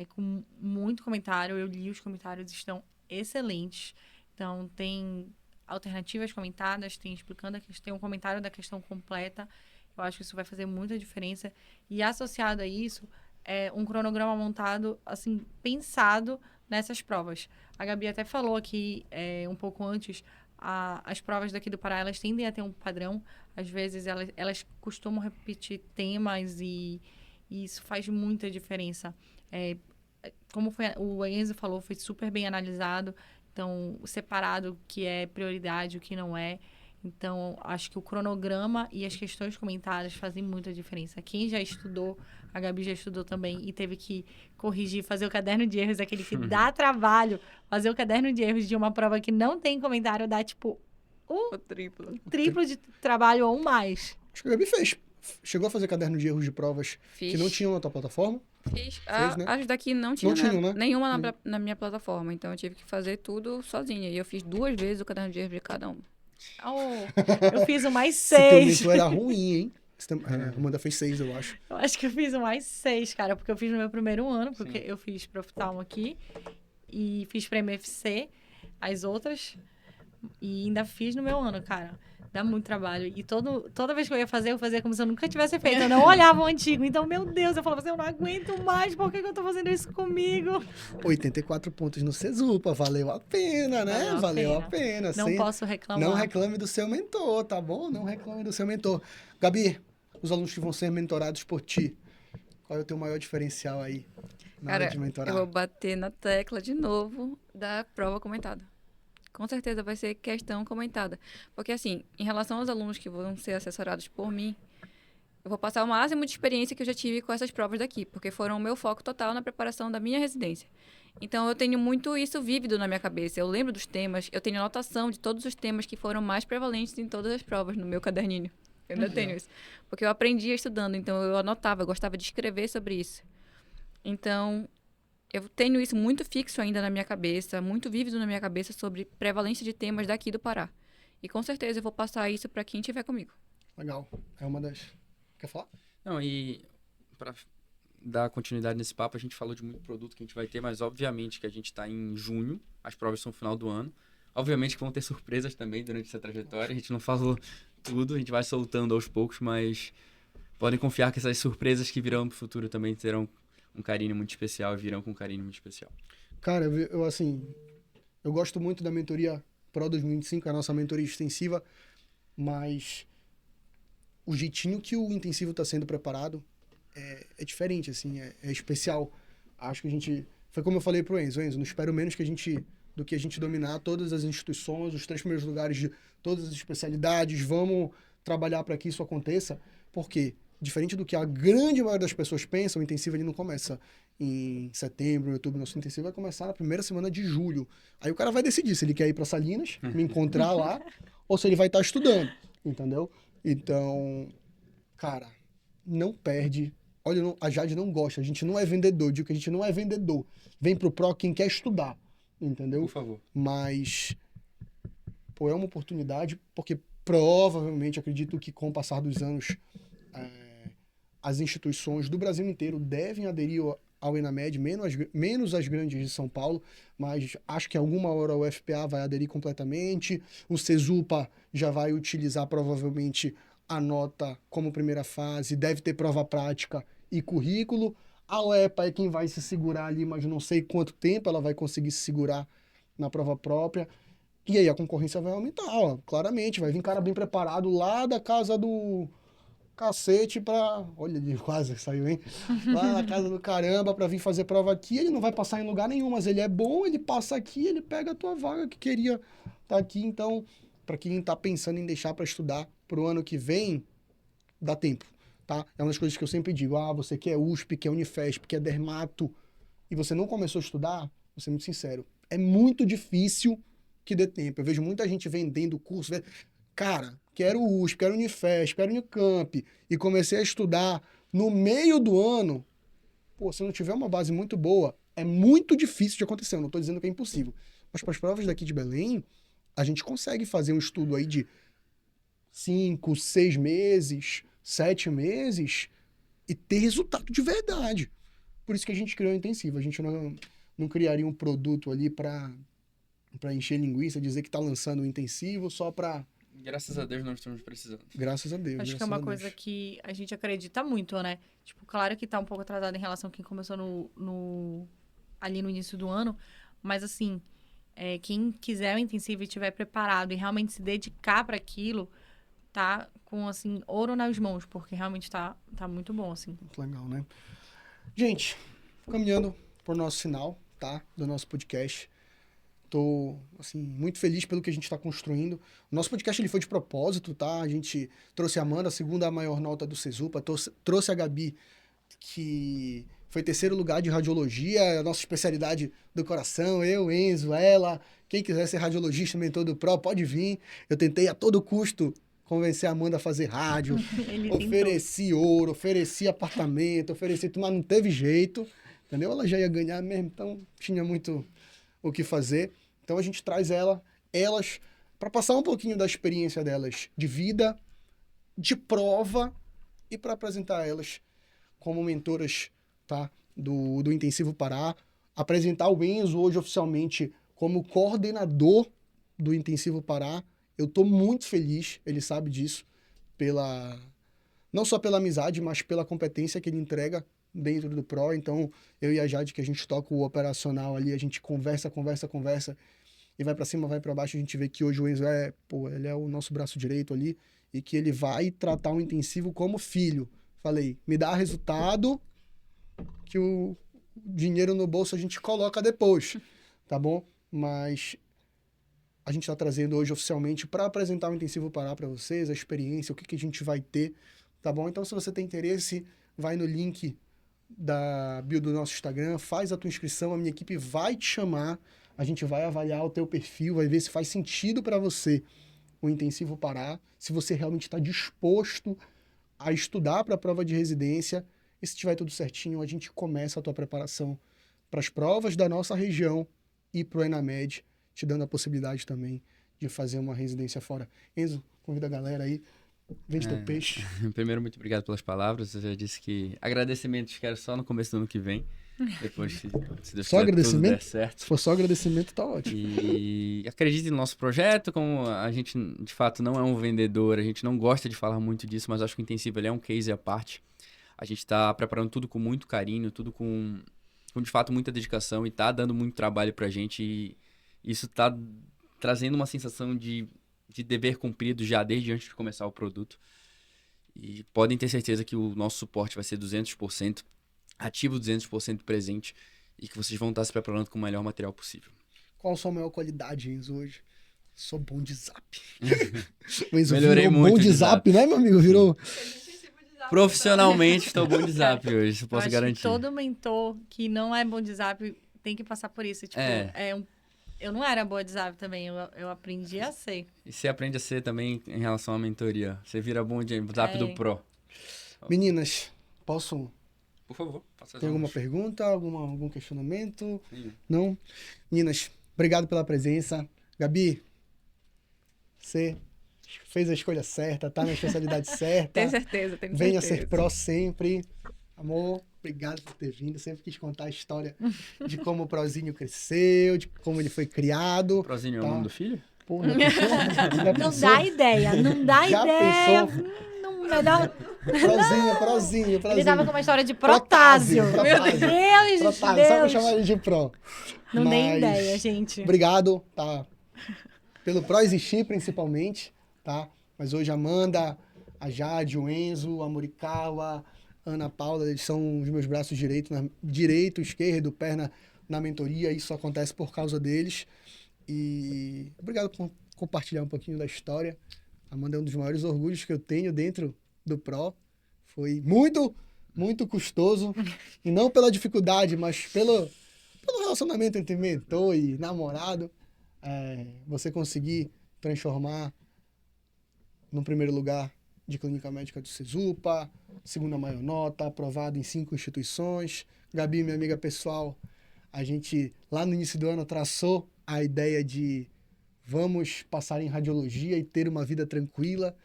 com muito comentário. Eu li os comentários, estão excelentes. Então, tem alternativas comentadas, tem explicando tem um comentário da questão completa. Eu acho que isso vai fazer muita diferença. E associado a isso, é um cronograma montado, assim, pensado nessas provas. A Gabi até falou aqui, um pouco antes, as provas daqui do Pará, elas tendem a ter um padrão. Às vezes, elas costumam repetir temas e isso faz muita diferença. Como o Enzo falou, foi super bem analisado. Então, separado o que é prioridade, o que não é. Então, acho que o cronograma e as questões comentadas fazem muita diferença. Quem já estudou, a Gabi já estudou também e teve que corrigir, fazer o caderno de erros, aquele que dá trabalho. Fazer o caderno de erros de uma prova que não tem comentário dá, tipo, O triplo. triplo de trabalho ou mais. Acho que a Gabi fez. Chegou a fazer caderno de erros de provas Fiz. que não tinham na tua plataforma? Fiz. né? As daqui não tinha, né? nenhuma na minha plataforma. Então, eu tive que fazer tudo sozinha. E eu fiz 2 vezes o caderno de erros de cada um. Eu fiz o mais Esse teu 6. mentor era ruim, hein? Amanda fez 6, eu acho. Eu acho que eu fiz mais 6, cara, porque eu fiz no meu primeiro ano, porque eu fiz Proftalmo aqui e fiz pra MFC, as outras, e ainda fiz no meu ano, cara. Dá muito trabalho. E toda vez que eu fazia como se eu nunca tivesse feito. Eu não olhava o antigo. Então, meu Deus, eu falava assim, eu não aguento mais, por que eu tô fazendo isso comigo? 84 pontos no Cesupa, valeu a pena, né? Valeu a pena. Não posso reclamar. Não reclame do seu mentor, tá bom? Não reclame do seu mentor. Gabi, os alunos que vão ser mentorados por ti, qual é o teu maior diferencial aí na hora de mentorar? Eu vou bater na tecla de novo da prova comentada. Com certeza vai ser questão comentada. Porque, assim, em relação aos alunos que vão ser assessorados por mim, eu vou passar o máximo de experiência que eu já tive com essas provas daqui, porque foram o meu foco total na preparação da minha residência. Então, eu tenho muito isso vívido na minha cabeça. Eu lembro dos temas, eu tenho anotação de todos os temas que foram mais prevalentes em todas as provas no meu caderninho. Eu ainda tenho isso. Porque eu aprendia estudando, então eu anotava, eu gostava de escrever sobre isso. Então, eu tenho isso muito fixo ainda na minha cabeça, muito vívido na minha cabeça sobre prevalência de temas daqui do Pará. E com certeza eu vou passar isso para quem estiver comigo. Legal. É uma das... Quer falar? Não, e para dar continuidade nesse papo, a gente falou de muito produto que a gente vai ter, mas obviamente que a gente está em junho, as provas são no final do ano. Obviamente que vão ter surpresas também durante essa trajetória. A gente não falou tudo, a gente vai soltando aos poucos, mas podem confiar que essas surpresas que virão no futuro também terão um carinho muito especial, virão com um carinho muito especial. Cara, eu gosto muito da mentoria Pro 2025, a nossa mentoria extensiva, mas o jeitinho que o intensivo está sendo preparado é diferente, assim, é especial. Acho que a gente... Foi como eu falei pro Enzo, não espero menos do que a gente dominar todas as instituições, os 3 primeiros lugares de todas as especialidades, vamos trabalhar para que isso aconteça, porque... Diferente do que a grande maioria das pessoas pensam, o intensivo ele não começa em setembro, outubro. Nosso intensivo vai começar na primeira semana de julho. Aí o cara vai decidir se ele quer ir para Salinas, me encontrar lá, ou se ele vai estar estudando, entendeu? Então, cara, não perde. Olha, a Jade não gosta, a gente não é vendedor. Eu digo que a gente não é vendedor. Vem pro Pro quem quer estudar, entendeu? Por favor. Mas, pô, é uma oportunidade, porque provavelmente, acredito que com o passar dos anos... as instituições do Brasil inteiro devem aderir ao ENAMED, menos as grandes de São Paulo, mas acho que alguma hora o FPA vai aderir completamente, o Cesupa já vai utilizar provavelmente a nota como primeira fase, deve ter prova prática e currículo, a UEPA é quem vai se segurar ali, mas não sei quanto tempo ela vai conseguir se segurar na prova própria, e aí a concorrência vai aumentar, ó, claramente, vai vir cara bem preparado lá da casa do... cacete pra... Olha, ele quase saiu, hein? Lá na casa do caramba pra vir fazer prova aqui. Ele não vai passar em lugar nenhum, mas ele é bom, ele passa aqui, ele pega a tua vaga que queria estar aqui. Então, pra quem tá pensando em deixar pra estudar pro ano que vem, dá tempo, tá? É uma das coisas que eu sempre digo. Ah, você quer USP, quer Unifesp, quer Dermato, e você não começou a estudar, vou ser muito sincero, é muito difícil que dê tempo. Eu vejo muita gente vendendo curso, cara... Quero USP, quero Unifesp, quero Unicamp, e comecei a estudar no meio do ano, pô, se não tiver uma base muito boa, é muito difícil de acontecer, eu não estou dizendo que é impossível. Mas para as provas daqui de Belém, a gente consegue fazer um estudo aí de 5, 6 meses, 7 meses, e ter resultado de verdade. Por isso que a gente criou o intensivo, a gente não criaria um produto ali para encher linguiça, dizer que está lançando o intensivo só para... Graças a Deus nós estamos precisando. Graças a Deus. Acho que é uma coisa que a gente acredita muito, né? Tipo, claro que tá um pouco atrasado em relação a quem começou ali no início do ano, mas assim, quem quiser o intensivo e estiver preparado e realmente se dedicar para aquilo, tá com, assim, ouro nas mãos, porque realmente tá muito bom, assim. Muito legal, né? Gente, caminhando pro nosso final, tá? Do nosso podcast. Tô, assim, muito feliz pelo que a gente está construindo. O nosso podcast ele foi de propósito, tá? A gente trouxe a Amanda, a segunda maior nota do Cesupa, trouxe a Gabi, que foi 3º lugar de radiologia, a nossa especialidade do coração, eu, Enzo, ela. Quem quiser ser radiologista, mentor do Pro, pode vir. Eu tentei a todo custo convencer a Amanda a fazer rádio, ofereci ouro, ofereci apartamento, ofereci tudo, mas não teve jeito, entendeu? Ela já ia ganhar mesmo, então tinha muito o que fazer. Então a gente traz elas para passar um pouquinho da experiência delas de vida, de prova e para apresentar elas como mentoras, tá? Do Intensivo Pará. Apresentar o Enzo hoje oficialmente como coordenador do Intensivo Pará. Eu estou muito feliz, ele sabe disso, não só pela amizade, mas pela competência que ele entrega dentro do Pro. Então, eu e a Jade, que a gente toca o operacional ali, a gente conversa, e vai para cima, vai para baixo, a gente vê que hoje o Enzo ele é o nosso braço direito ali, e que ele vai tratar o intensivo como filho. Falei, me dá resultado, que o dinheiro no bolso a gente coloca depois, tá bom? Mas a gente está trazendo hoje oficialmente para apresentar o Intensivo Pará para vocês, a experiência, o que a gente vai ter, tá bom? Então, se você tem interesse, vai no link da bio do nosso Instagram, faz a tua inscrição, a minha equipe vai te chamar, a gente vai avaliar o teu perfil, vai ver se faz sentido para você o Intensivo Pará, se você realmente está disposto a estudar para a prova de residência, e se tiver tudo certinho, a gente começa a tua preparação para as provas da nossa região e para o Enamed, te dando a possibilidade também de fazer uma residência fora. Enzo, convida a galera aí, vende teu peixe. Primeiro, muito obrigado pelas palavras. Eu já disse que agradecimentos quero só no começo do ano que vem. Depois, se Deus Só quiser, tudo agradecimento? der certo. Se for só agradecimento, tá ótimo. E acredite no nosso projeto, como a gente, de fato, não é um vendedor, a gente não gosta de falar muito disso, mas acho que o Intensivo ele é um case à parte. A gente está preparando tudo com muito carinho, tudo com, de fato, muita dedicação e tá dando muito trabalho pra gente. E isso tá trazendo uma sensação de dever cumprido já desde antes de começar o produto. E podem ter certeza que o nosso suporte vai ser 200%, ativo 200% presente, e que vocês vão estar se preparando com o melhor material possível. Qual a sua maior qualidade, Enzo, hoje? Sou bom de zap. O Enzo Melhorei virou muito bom de de zap, zap. né, meu amigo? Virou... Profissionalmente, estou bom de zap hoje, Eu posso acho garantir. que todo mentor que não é bom de zap tem que passar por isso. Tipo, eu não era boa de zap também, eu aprendi a ser. E você aprende a ser também em relação à mentoria. Você vira bom de zap do Pro. Meninas, posso... Por favor, faça Tem alguma pergunta, algum questionamento? Nenhum. Não? Meninas, obrigado pela presença. Gabi, você fez a escolha certa, tá na especialidade certa. Tenho certeza, tenho Venha certeza. ser pró sempre. Amor, obrigado por ter vindo. Sempre quis contar a história de como o Prozinho cresceu, de como ele foi criado. Prozinho é o Tá. nome do filho? Porra, já pensou? Já Não pensou? dá ideia, não dá Já ideia. pensou? Melhor... Prozinho. Ele tava com uma história de Protásio. Meu Protásio. Deus, Protásio, só pra Deus. chamar ele de pró. Não tem Mas ideia, gente. Obrigado, tá? Pelo pró existir, principalmente, tá? Mas hoje a Amanda, a Jade, o Enzo, a Morikawa, a Ana Paula, eles são os meus braços direito, esquerdo, perna na mentoria. Isso acontece por causa deles. E obrigado por compartilhar um pouquinho da história. A Amanda é um dos maiores orgulhos que eu tenho dentro do Pro. Foi muito, muito custoso. E não pela dificuldade, mas pelo relacionamento entre mentor e namorado. Você conseguir transformar no primeiro lugar de clínica médica do Cesupa, segunda maior nota, aprovado em 5 instituições. Gabi, minha amiga pessoal, a gente lá no início do ano traçou a ideia de vamos passar em radiologia e ter uma vida tranquila,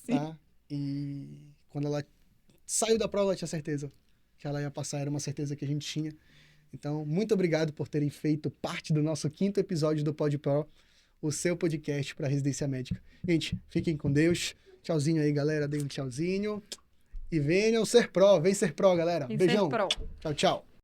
tá? E quando ela saiu da prova, ela tinha certeza que ela ia passar, era uma certeza que a gente tinha. Então, muito obrigado por terem feito parte do nosso 5º episódio do Pod Pro, o seu podcast para residência médica. Gente, fiquem com Deus. Tchauzinho aí, galera. Dê um tchauzinho. E venham ser pró. Vem ser pró, galera. Vem ser Beijão. pró. Tchau, tchau.